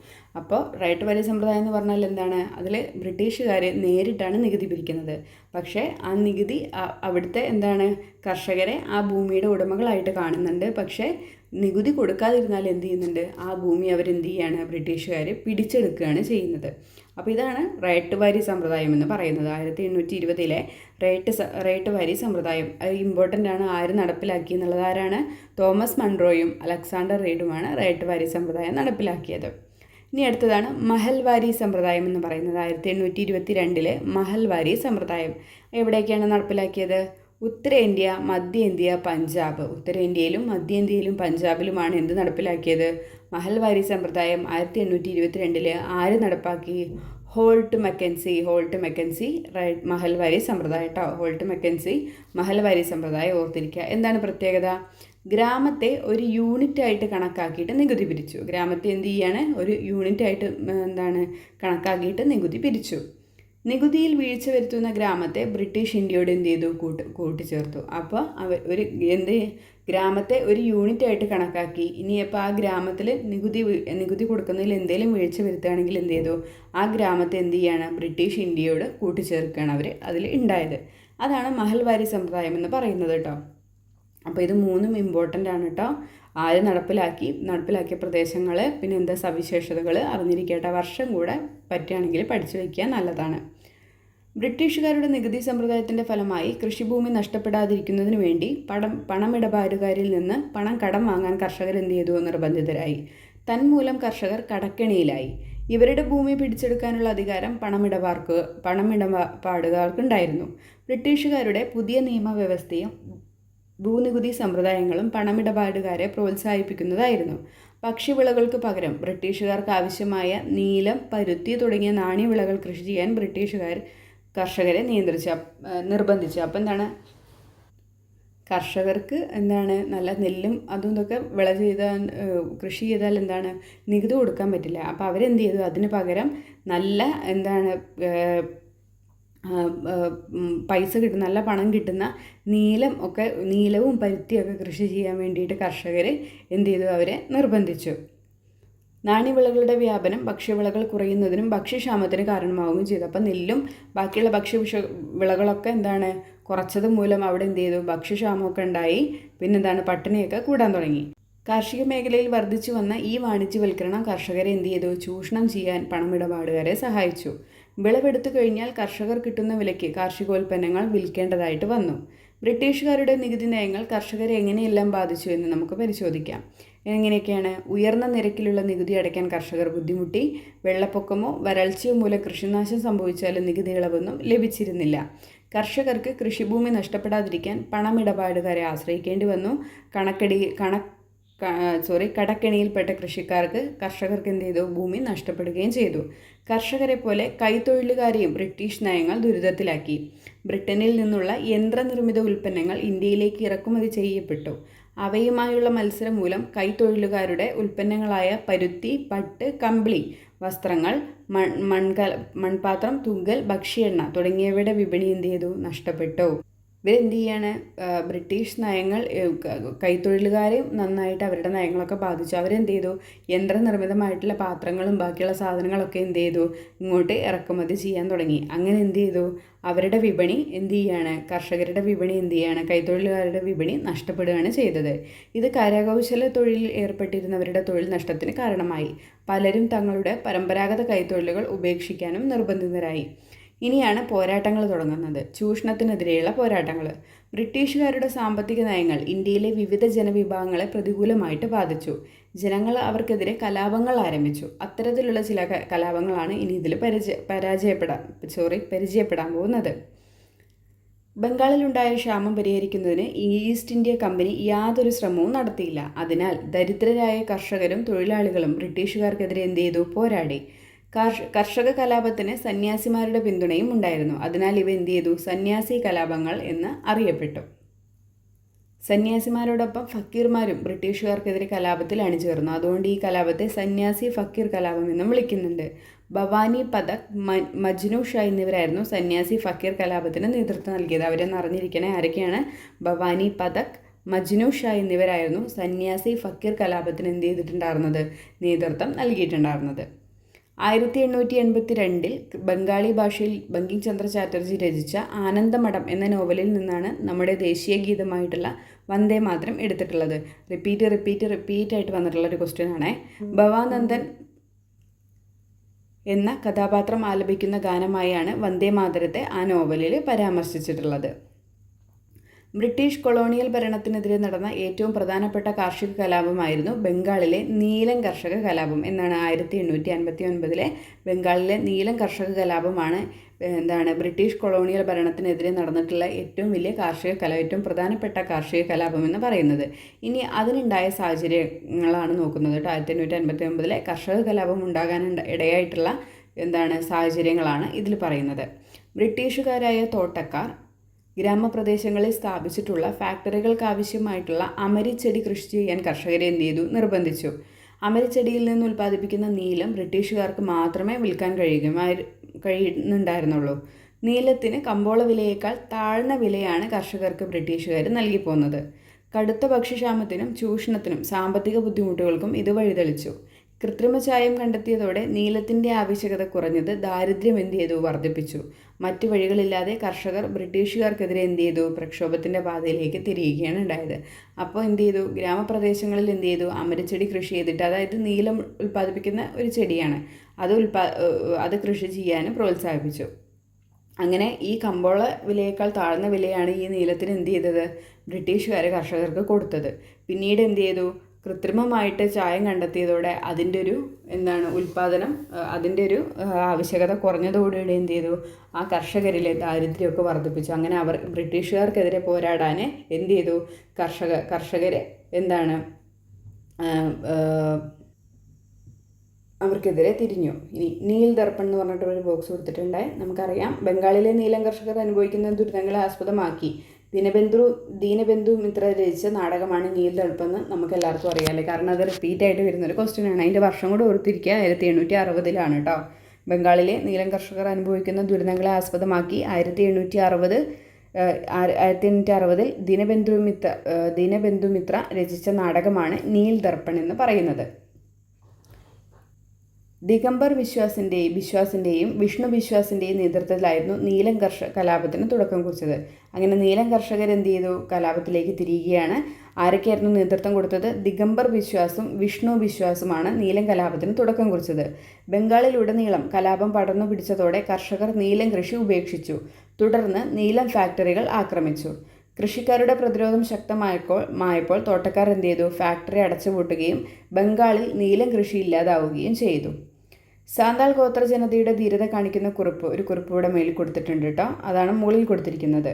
അപ്പോൾ റൈറ്റ് വാരി സമ്പ്രദായം എന്ന് പറഞ്ഞാൽ എന്താണ്? അതിൽ ബ്രിട്ടീഷുകാർ നേരിട്ടാണ് നികുതി പിരിക്കുന്നത്. പക്ഷേ ആ നികുതി അവിടുത്തെ എന്താണ്, കർഷകരെ ആ ഭൂമിയുടെ ഉടമകളായിട്ട് കാണുന്നുണ്ട്. പക്ഷേ നികുതി കൊടുക്കാതിരുന്നാൽ എന്ത് ചെയ്യുന്നുണ്ട്? ആ ഭൂമി അവരെന്ത് ചെയ്യാണ്? ബ്രിട്ടീഷുകാർ പിടിച്ചെടുക്കുകയാണ് ചെയ്യുന്നത്. അപ്പോൾ ഇതാണ് റയട്ട് വാരി സമ്പ്രദായം എന്ന് പറയുന്നത്. 1820 റയട്ട് വാരി സമ്പ്രദായം ഇമ്പോർട്ടൻ്റ് ആണ്. ആര് നടപ്പിലാക്കി എന്നുള്ളത്? ആരാണ്? തോമസ് മൺറോയും അലക്സാണ്ടർ റീഡുമാണ് റയട്ട് വാരി സമ്പ്രദായം നടപ്പിലാക്കിയത്. ഇനി അടുത്തതാണ് മഹൽവാരി സമ്പ്രദായം എന്ന് പറയുന്നത്. 1822 മഹൽവാരി സമ്പ്രദായം എവിടേക്കാണ് നടപ്പിലാക്കിയത്? ഉത്തരേന്ത്യ, മധ്യേന്ത്യ, പഞ്ചാബ്. ഉത്തരേന്ത്യയിലും മധ്യേന്ത്യയിലും പഞ്ചാബിലുമാണ് എന്ത് നടപ്പിലാക്കിയത്? മഹൽവാരി സമ്പ്രദായം 1822 ആര് നടപ്പാക്കി? ഹോൾട്ട് മെക്കൻസി മഹൽവാരി സമ്പ്രദായം കേട്ടോ. ഹോൾട്ട് മെക്കൻസി മഹൽവാരി സമ്പ്രദായം ഓർത്തിരിക്കുക. എന്താണ് പ്രത്യേകത? ഗ്രാമത്തെ ഒരു യൂണിറ്റായിട്ട് കണക്കാക്കിയിട്ട് നികുതി പിരിച്ചു. ഗ്രാമത്തെ എന്ത് ചെയ്യാണ്? ഒരു യൂണിറ്റായിട്ട് കണക്കാക്കിയിട്ട് നികുതി പിരിച്ചു. നികുതിയിൽ വീഴ്ച വരുത്തുന്ന ഗ്രാമത്തെ ബ്രിട്ടീഷ് ഇന്ത്യയോട് എന്ത് ചെയ്തു? കൂട്ടിച്ചേർത്തു. അപ്പോൾ ഗ്രാമത്തെ ഒരു യൂണിറ്റായിട്ട് കണക്കാക്കി. ഇനിയപ്പോൾ ആ ഗ്രാമത്തിൽ നികുതി കൊടുക്കുന്നതിൽ എന്തെങ്കിലും വീഴ്ച വരുത്തുകയാണെങ്കിൽ എന്ത് ചെയ്തു? ആ ഗ്രാമത്തെ എന്ത് ചെയ്യാണ്? ബ്രിട്ടീഷ് ഇന്ത്യയോട് കൂട്ടിച്ചേർക്കുകയാണ് അവർ അതിൽ ഉണ്ടായത്. അതാണ് മഹൽവാരി സമ്പ്രദായം എന്ന് പറയുന്നത് കേട്ടോ. അപ്പോൾ ഇത് മൂന്നും ഇമ്പോർട്ടൻ്റ് ആണ് കേട്ടോ. ആര് നടപ്പിലാക്കിയ പ്രദേശങ്ങൾ, പിന്നെ എന്താ സവിശേഷതകൾ അറിഞ്ഞിരിക്കട്ടെ. വർഷം കൂടെ പറ്റുകയാണെങ്കിൽ പഠിച്ചു വയ്ക്കുക, നല്ലതാണ്. ബ്രിട്ടീഷുകാരുടെ നികുതി സമ്പ്രദായത്തിൻ്റെ ഫലമായി കൃഷിഭൂമി നഷ്ടപ്പെടാതിരിക്കുന്നതിന് വേണ്ടി പണമിടപാടുകാരിൽ നിന്ന് പണം കടം വാങ്ങാൻ കർഷകർ എന്ത് ചെയ്തു? നിർബന്ധിതരായി. തന്മൂലം കർഷകർ കടക്കെണിയിലായി. ഇവരുടെ ഭൂമി പിടിച്ചെടുക്കാനുള്ള അധികാരം പണമിടപാടുകാർക്കുണ്ടായിരുന്നു. ബ്രിട്ടീഷുകാരുടെ പുതിയ നിയമവ്യവസ്ഥയും ഭൂനികുതി സമ്പ്രദായങ്ങളും പണമിടപാടുകാരെ പ്രോത്സാഹിപ്പിക്കുന്നതായിരുന്നു. ഭക്ഷ്യവിളകൾക്ക് പകരം ബ്രിട്ടീഷുകാർക്ക് ആവശ്യമായ നീലം, പരുത്തി തുടങ്ങിയ നാണ്യവിളകൾ കൃഷി ചെയ്യാൻ ബ്രിട്ടീഷുകാർ കർഷകരെ നിർബന്ധിച്ചു. അപ്പം എന്താണ്, കർഷകർക്ക് നല്ല നെല്ലും അതും ഇതൊക്കെ കൃഷി ചെയ്താൽ നികുതി കൊടുക്കാൻ പറ്റില്ല. അപ്പോൾ അവരെന്ത് ചെയ്തു? അതിന് പകരം പൈസ കിട്ടുന്ന, നല്ല പണം കിട്ടുന്ന നീലവും പരുത്തിയൊക്കെ കൃഷി ചെയ്യാൻ വേണ്ടിയിട്ട് കർഷകർ എന്ത് ചെയ്തു? അവരെ നിർബന്ധിച്ചു. നാണ്യവിളകളുടെ വ്യാപനം ഭക്ഷ്യവിളകൾ കുറയുന്നതിനും ഭക്ഷ്യക്ഷാമത്തിന് കാരണമാവുകയും ചെയ്തു. അപ്പം നെല്ലും ബാക്കിയുള്ള വിളകളൊക്കെ കുറച്ചത് മൂലം അവിടെ എന്ത് ചെയ്തു? ഭക്ഷ്യക്ഷാമമൊക്കെ ഉണ്ടായി. പട്ടിണിയൊക്കെ കൂടാൻ തുടങ്ങി. കാർഷിക മേഖലയിൽ വർദ്ധിച്ചു വന്ന ഈ വാണിജ്യവൽക്കരണം കർഷകരെ എന്ത് ചെയ്തു? ചൂഷണം ചെയ്യാൻ പണമിടപാടുകാരെ സഹായിച്ചു. വിളവെടുത്തു കഴിഞ്ഞാൽ കർഷകർ കിട്ടുന്ന വിലയ്ക്ക് കാർഷികോൽപ്പന്നങ്ങൾ വിൽക്കേണ്ടതായിട്ട് വന്നു. ബ്രിട്ടീഷുകാരുടെ നികുതി നയങ്ങൾ കർഷകരെ എങ്ങനെയെല്ലാം ബാധിച്ചു എന്ന് നമുക്ക് പരിശോധിക്കാം. എങ്ങനെയൊക്കെയാണ്? ഉയർന്ന നിരക്കിലുള്ള നികുതി അടയ്ക്കാൻ കർഷകർ ബുദ്ധിമുട്ടി. വെള്ളപ്പൊക്കമോ വരൾച്ചയോ മൂലം കൃഷിനാശം സംഭവിച്ചാലും നികുതി ഇളവൊന്നും ലഭിച്ചിരുന്നില്ല. കർഷകർക്ക് കൃഷിഭൂമി നഷ്ടപ്പെടാതിരിക്കാൻ പണമിടപാടുകാരെ ആശ്രയിക്കേണ്ടി വന്നു. കടക്കെണിയിൽപ്പെട്ട കർഷകർക്ക് എന്ത് ചെയ്തു? ഭൂമി നഷ്ടപ്പെടുകയും ചെയ്തു. കർഷകരെ പോലെ കൈത്തൊഴിലുകാരെയും ബ്രിട്ടീഷ് നയങ്ങൾ ദുരിതത്തിലാക്കി. ബ്രിട്ടനിൽ നിന്നുള്ള യന്ത്രനിർമ്മിത ഉൽപ്പന്നങ്ങൾ ഇന്ത്യയിലേക്ക് ഇറക്കുമതി ചെയ്യപ്പെട്ടു. അവയുമായുള്ള മത്സരം മൂലം കൈത്തൊഴിലുകാരുടെ ഉൽപ്പന്നങ്ങളായ പരുത്തി, പട്ട്, കമ്പിളി വസ്ത്രങ്ങൾ, മൺപാത്രം, തുകൽ, ഭക്ഷ്യ എണ്ണ തുടങ്ങിയവയുടെ വിപണി എന്ത് ചെയ്തു? നഷ്ടപ്പെട്ടു. ഇവരെന്ത് ചെയ്യാണ്? ബ്രിട്ടീഷ് നയങ്ങൾ കൈത്തൊഴിലുകാരെയും നന്നായിട്ട് അവരുടെ നയങ്ങളൊക്കെ ബാധിച്ചു. അവരെന്ത് ചെയ്തു? യന്ത്രനിർമ്മിതമായിട്ടുള്ള പാത്രങ്ങളും ബാക്കിയുള്ള സാധനങ്ങളൊക്കെ എന്ത് ചെയ്തു? ഇങ്ങോട്ട് ഇറക്കുമതി ചെയ്യാൻ തുടങ്ങി. അങ്ങനെ എന്ത് ചെയ്തു? അവരുടെ വിപണി എന്ത് ചെയ്യാണ്? കർഷകരുടെ വിപണി എന്ത് ചെയ്യാണ്? കൈത്തൊഴിലുകാരുടെ വിപണി നഷ്ടപ്പെടുകയാണ് ചെയ്തത്. ഇത് കരകൗശല തൊഴിലിൽ ഏർപ്പെട്ടിരുന്നവരുടെ തൊഴിൽ നഷ്ടത്തിന് കാരണമായി. പലരും തങ്ങളുടെ പരമ്പരാഗത കൈത്തൊഴിലുകൾ ഉപേക്ഷിക്കാനും നിർബന്ധിതരായി. ഇനിയാണ് പോരാട്ടങ്ങൾ തുടങ്ങുന്നത്. ചൂഷണത്തിനെതിരെയുള്ള പോരാട്ടങ്ങൾ. ബ്രിട്ടീഷുകാരുടെ സാമ്പത്തിക നയങ്ങൾ ഇന്ത്യയിലെ വിവിധ ജനവിഭാഗങ്ങളെ പ്രതികൂലമായിട്ട് ബാധിച്ചു. ജനങ്ങൾ അവർക്കെതിരെ കലാപങ്ങൾ ആരംഭിച്ചു. അത്തരത്തിലുള്ള ചില കലാപങ്ങളാണ് ഇനി ഇതിൽ പരിചയപ്പെടാൻ പോകുന്നത്. ബംഗാളിലുണ്ടായ ക്ഷാമം പരിഹരിക്കുന്നതിന് ഈസ്റ്റ് ഇന്ത്യ കമ്പനി യാതൊരു ശ്രമവും നടത്തിയില്ല. അതിനാൽ ദരിദ്രരായ കർഷകരും തൊഴിലാളികളും ബ്രിട്ടീഷുകാർക്കെതിരെ എന്ത് ചെയ്തു? പോരാടി. കർഷക കലാപത്തിന് സന്യാസിമാരുടെ പിന്തുണയും ഉണ്ടായിരുന്നു. അതിനാൽ ഇവ എന്ത് ചെയ്തു? സന്യാസി കലാപങ്ങൾ എന്ന് അറിയപ്പെട്ടു. സന്യാസിമാരോടൊപ്പം ഫക്കീർമാരും ബ്രിട്ടീഷുകാർക്കെതിരെ കലാപത്തിൽ അണിചേർന്നു. അതുകൊണ്ട് ഈ കലാപത്തെ സന്യാസി ഫക്കീർ കലാപം എന്നും വിളിക്കുന്നുണ്ട്. ഭവാനി പതക്, മജ്നു ഷാ എന്നിവരായിരുന്നു സന്യാസി ഫക്കീർ കലാപത്തിന് നേതൃത്വം നൽകിയത്. അവരെന്ന് അറിഞ്ഞിരിക്കണേ ആരൊക്കെയാണ്? ഭവാനി പതക്, മജ്നു ഷാ എന്നിവരായിരുന്നു സന്യാസി ഫക്കീർ കലാപത്തിന് എന്ത് ചെയ്തിട്ടുണ്ടായിരുന്നത്? നേതൃത്വം നൽകിയിട്ടുണ്ടായിരുന്നത്. 1882 ബംഗാളി ഭാഷയിൽ ബങ്കിം ചന്ദ്ര ചാറ്റർജി രചിച്ച ആനന്ദമഠം എന്ന നോവലിൽ നിന്നാണ് നമ്മുടെ ദേശീയ ഗീതമായിട്ടുള്ള വന്ദേ മാതരം എടുത്തിട്ടുള്ളത്. റിപ്പീറ്റ് ആയിട്ട് വന്നിട്ടുള്ള ഒരു ക്വസ്റ്റ്യൻ ആണേ. ഭവാനന്ദൻ എന്ന കഥാപാത്രം ആലപിക്കുന്ന ഗാനമായാണ് വന്ദേ മാതരത്തെ ആ നോവലിൽ പരാമർശിച്ചിട്ടുള്ളത്. ബ്രിട്ടീഷ് കൊളോണിയൽ ഭരണത്തിനെതിരെ നടന്ന ഏറ്റവും പ്രധാനപ്പെട്ട കാർഷിക കലാപമായിരുന്നു ബംഗാളിലെ നീലം കർഷക കലാപം. എന്നാണ് 1859 ബംഗാളിലെ നീലം കർഷക കലാപമാണ് ബ്രിട്ടീഷ് കൊളോണിയൽ ഭരണത്തിനെതിരെ നടന്നിട്ടുള്ള ഏറ്റവും വലിയ ഏറ്റവും പ്രധാനപ്പെട്ട കാർഷിക കലാപം എന്ന് പറയുന്നത്. ഇനി അതിനുണ്ടായ സാഹചര്യങ്ങളാണ് നോക്കുന്നത്. 1859 കർഷക കലാപം ഉണ്ടാകാൻ ഇടയായിട്ടുള്ള സാഹചര്യങ്ങളാണ് ഇതിൽ പറയുന്നത്. ബ്രിട്ടീഷുകാരായ തോട്ടക്കാർ ഗ്രാമപ്രദേശങ്ങളിൽ സ്ഥാപിച്ചിട്ടുള്ള ഫാക്ടറികൾക്കാവശ്യമായിട്ടുള്ള അമരിച്ചെടി കൃഷി ചെയ്യാൻ കർഷകരെ എന്ത് ചെയ്തു? നിർബന്ധിച്ചു. അമരിച്ചെടിയിൽ നിന്ന് ഉൽപ്പാദിപ്പിക്കുന്ന നീലം ബ്രിട്ടീഷുകാർക്ക് മാത്രമേ വിൽക്കാൻ കഴിയുന്നുണ്ടായിരുന്നുള്ളൂ. നീലത്തിന് കമ്പോള വിലയേക്കാൾ താഴ്ന്ന വിലയാണ് കർഷകർക്ക് ബ്രിട്ടീഷുകാർ നൽകിപ്പോന്നത്. കടുത്ത ഭക്ഷ്യക്ഷാമത്തിനും ചൂഷണത്തിനും സാമ്പത്തിക ബുദ്ധിമുട്ടുകൾക്കും ഇത് വഴിതെളിച്ചു. കൃത്രിമ ചായം കണ്ടെത്തിയതോടെ നീലത്തിൻ്റെ ആവശ്യകത കുറഞ്ഞത് ദാരിദ്ര്യം എന്ത് ചെയ്തു? വർദ്ധിപ്പിച്ചു. മറ്റു വഴികളില്ലാതെ കർഷകർ ബ്രിട്ടീഷുകാർക്കെതിരെ എന്ത് ചെയ്തു? പ്രക്ഷോഭത്തിൻ്റെ പാതയിലേക്ക് തിരിയുകയാണ് ഉണ്ടായത്. അപ്പോൾ എന്ത് ചെയ്തു? ഗ്രാമപ്രദേശങ്ങളിൽ എന്ത് ചെയ്തു? അമരച്ചെടി കൃഷി ചെയ്തിട്ട്, അതായത് നീലം ഉൽപ്പാദിപ്പിക്കുന്ന ഒരു ചെടിയാണ്, അത് കൃഷി ചെയ്യാനും പ്രോത്സാഹിപ്പിച്ചു. അങ്ങനെ ഈ കമ്പോള വിലയേക്കാൾ താഴ്ന്ന വിലയാണ് ഈ നീലത്തിന് എന്ത് ചെയ്തത്? ബ്രിട്ടീഷുകാർ കർഷകർക്ക് കൊടുത്തത്. പിന്നീട് എന്ത് ചെയ്തു? കൃത്രിമമായിട്ട് ചായം കണ്ടെത്തിയതോടെ അതിൻ്റെ ഒരു ഉൽപ്പാദനം, അതിൻ്റെ ഒരു ആവശ്യകത കുറഞ്ഞതോടുകൂടി എന്ത് ചെയ്തു? ആ കർഷകരിലെ ദാരിദ്ര്യമൊക്കെ വർദ്ധിപ്പിച്ചു. അങ്ങനെ അവർ ബ്രിട്ടീഷുകാർക്കെതിരെ പോരാടാൻ എന്ത് ചെയ്തു? കർഷകരെ അവർക്കെതിരെ തിരിഞ്ഞു. ഇനി നീൽ ദർപ്പൺ എന്ന് പറഞ്ഞിട്ടൊരു ബോക്സ് കൊടുത്തിട്ടുണ്ട്. നമുക്കറിയാം ബംഗാളിലെ നീലം കർഷകർ അനുഭവിക്കുന്ന ദുരിതങ്ങളെ ആസ്പദമാക്കി ദീനബന്ധു മിത്ര രചിച്ച നാടകമാണ് നീൽ ദർപ്പൺ എന്ന് നമുക്ക് എല്ലാവർക്കും അറിയാമല്ലേ. കാരണം അത് റിപ്പീറ്റായിട്ട് വരുന്നൊരു ക്വസ്റ്റ്യൻ ആണ്. അതിൻ്റെ വർഷം കൂടെ ഓർത്തിരിക്കുക. 1860 കേട്ടോ. ബംഗാളിലെ നീലം കർഷകർ അനുഭവിക്കുന്ന ദുരിതങ്ങളെ ആസ്പദമാക്കി 1860 ദീനബന്ധു മിത്ര രചിച്ച നാടകമാണ് നീൽ ദർപ്പൺ എന്ന് പറയുന്നത്. ദിഗംബർ വിശ്വാസിൻ്റെയും വിഷ്ണു വിശ്വാസിൻ്റെയും നേതൃത്വത്തിലായിരുന്നു നീലം കലാപത്തിന് തുടക്കം കുറിച്ചത്. അങ്ങനെ നീലം കർഷകർ എന്ത് ചെയ്തു? കലാപത്തിലേക്ക് തിരിയുകയാണ്. ആരൊക്കെയായിരുന്നു നേതൃത്വം കൊടുത്തത്? ദിഗംബർ വിശ്വാസും വിഷ്ണു വിശ്വാസുമാണ് നീലം കലാപത്തിന് തുടക്കം കുറിച്ചത്. ബംഗാളിലുടനീളം കലാപം പടർന്നു പിടിച്ചതോടെ കർഷകർ നീലം കൃഷി ഉപേക്ഷിച്ചു. തുടർന്ന് നീലം ഫാക്ടറികൾ ആക്രമിച്ചു. കൃഷിക്കാരുടെ പ്രതിരോധം ശക്തമായപ്പോൾ തോട്ടക്കാർ എന്ത് ചെയ്തു? ഫാക്ടറി അടച്ചുപൂട്ടുകയും ബംഗാളിൽ നീലം കൃഷി ഇല്ലാതാവുകയും ചെയ്തു. സാന്താൾ ഗോത്ര ജനതയുടെ ധീരത കാണിക്കുന്ന ഒരു കുറിപ്പ് ഇവിടെ മേലിൽ കൊടുത്തിട്ടുണ്ട് കേട്ടോ. അതാണ് മുകളിൽ കൊടുത്തിരിക്കുന്നത്.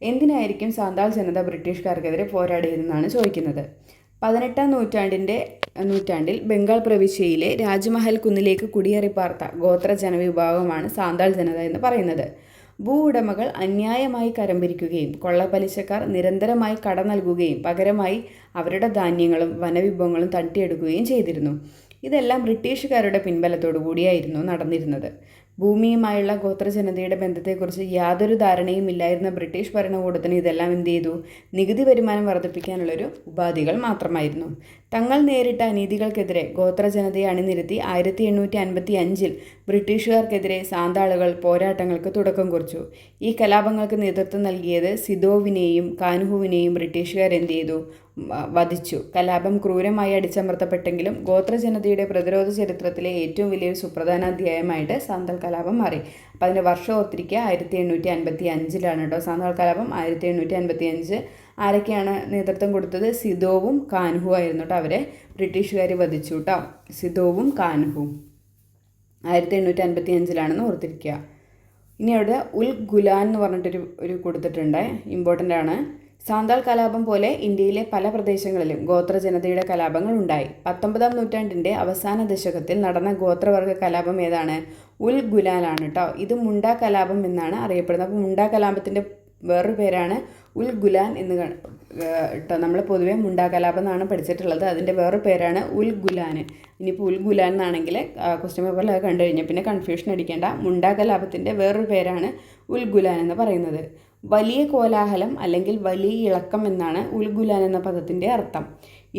എന്തിനായിരിക്കും സാന്താൾ ജനത ബ്രിട്ടീഷുകാർക്കെതിരെ പോരാടിയതെന്നാണ് ചോദിക്കുന്നത്. 18ാം നൂറ്റാണ്ടിൽ ബംഗാൾ പ്രവിശ്യയിലെ രാജ്മഹൽ കുന്നിലേക്ക് കുടിയേറിപ്പാർത്ത ഗോത്ര ജനവിഭാഗമാണ് സാന്താൾ ജനത എന്ന് പറയുന്നത്. ഭൂവുടമകൾ അന്യായമായി കരം പിരിക്കുകയും കൊള്ളപ്പലിശക്കാർ നിരന്തരമായി കട നൽകുകയും പകരമായി അവരുടെ ധാന്യങ്ങളും വനവിഭവങ്ങളും തട്ടിയെടുക്കുകയും ചെയ്തിരുന്നു. ഇതെല്ലാം ബ്രിട്ടീഷുകാരുടെ പിൻബലത്തോടു കൂടിയായിരുന്നു നടന്നിരുന്നത്. ഭൂമിയുമായുള്ള ഗോത്രജനതയുടെ ബന്ധത്തെക്കുറിച്ച് യാതൊരു ധാരണയും ഇല്ലായിരുന്ന ബ്രിട്ടീഷ് ഭരണകൂടത്തിന് ഇതെല്ലാം എന്ത് ചെയ്തു? നികുതി വരുമാനം വർദ്ധിപ്പിക്കാനുള്ളൊരു ഉപാധികൾ മാത്രമായിരുന്നു. തങ്ങൾ നേരിട്ട അനീതികൾക്കെതിരെ ഗോത്രജനതയെ അണിനിരത്തി 1855 ബ്രിട്ടീഷുകാർക്കെതിരെ സാന്താളുകൾ പോരാട്ടങ്ങൾക്ക് തുടക്കം കുറിച്ചു. ഈ കലാപങ്ങൾക്ക് നേതൃത്വം നൽകിയത് സിദോവിനെയും കാൻഹുവിനെയും ബ്രിട്ടീഷുകാർ എന്ത് ചെയ്തു? വധിച്ചു. കലാപം ക്രൂരമായി അടിച്ചമർത്തപ്പെട്ടെങ്കിലും ഗോത്രജനതയുടെ പ്രതിരോധ ചരിത്രത്തിലെ ഏറ്റവും വലിയൊരു സുപ്രധാന അധ്യായമായിട്ട് സാന്താൾ കലാപം മാറി. അപ്പോൾ അതിൻ്റെ വർഷം ഓർത്തിരിക്കുക 1855 കേട്ടോ. സാന്താൾ കലാപം 1855. ആരൊക്കെയാണ് നേതൃത്വം കൊടുത്തത്? സിദോവും കാൻഹു ആയിരുന്നു കേട്ടോ. അവരെ ബ്രിട്ടീഷുകാർ വധിച്ചു കേട്ടോ. സിദോവും കാൻഹുവും 1855 ഓർത്തിരിക്കുക. ഇനി അവിടെ ഉൽ ഗുലാൻ എന്ന് പറഞ്ഞിട്ടൊരു കൊടുത്തിട്ടുണ്ട്, ഇമ്പോർട്ടൻ്റ് ആണ്. സാന്താൾ കലാപം പോലെ ഇന്ത്യയിലെ പല പ്രദേശങ്ങളിലും ഗോത്രജനതയുടെ കലാപങ്ങൾ ഉണ്ടായി. 19-ാം നൂറ്റാണ്ടിൻ്റെ അവസാന ദശകത്തിൽ നടന്ന ഗോത്രവർഗ കലാപം ഏതാണ്? ഉൽ ഗുലാനാണ് കേട്ടോ. ഇത് മുണ്ട കലാപം എന്നാണ് അറിയപ്പെടുന്നത്. അപ്പോൾ മുണ്ട കലാപത്തിൻ്റെ വേറൊരു പേരാണ് ഉൽ ഗുലാൻ എന്ന് കേട്ടോ. നമ്മൾ പൊതുവേ മുണ്ട കലാപം എന്നാണ് പഠിച്ചിട്ടുള്ളത്. അതിൻ്റെ വേറൊരു പേരാണ് ഉൽ ഗുലാൻ. ഇനിയിപ്പോൾ ഉൽ ഗുലാൻ എന്നാണെങ്കിൽ ക്വസ്റ്റ്യൻ പേപ്പറിൽ അത് കണ്ടു കഴിഞ്ഞാൽ പിന്നെ കൺഫ്യൂഷൻ അടിക്കേണ്ട. മുണ്ട കലാപത്തിൻ്റെ വേറൊരു പേരാണ് ഉൽ ഗുലാൻ എന്ന് പറയുന്നത്. വലിയ കോലാഹലം അല്ലെങ്കിൽ വലിയ ഇളക്കം എന്നാണ് ഉൽ ഗുലാൻ എന്ന പദത്തിൻ്റെ അർത്ഥം.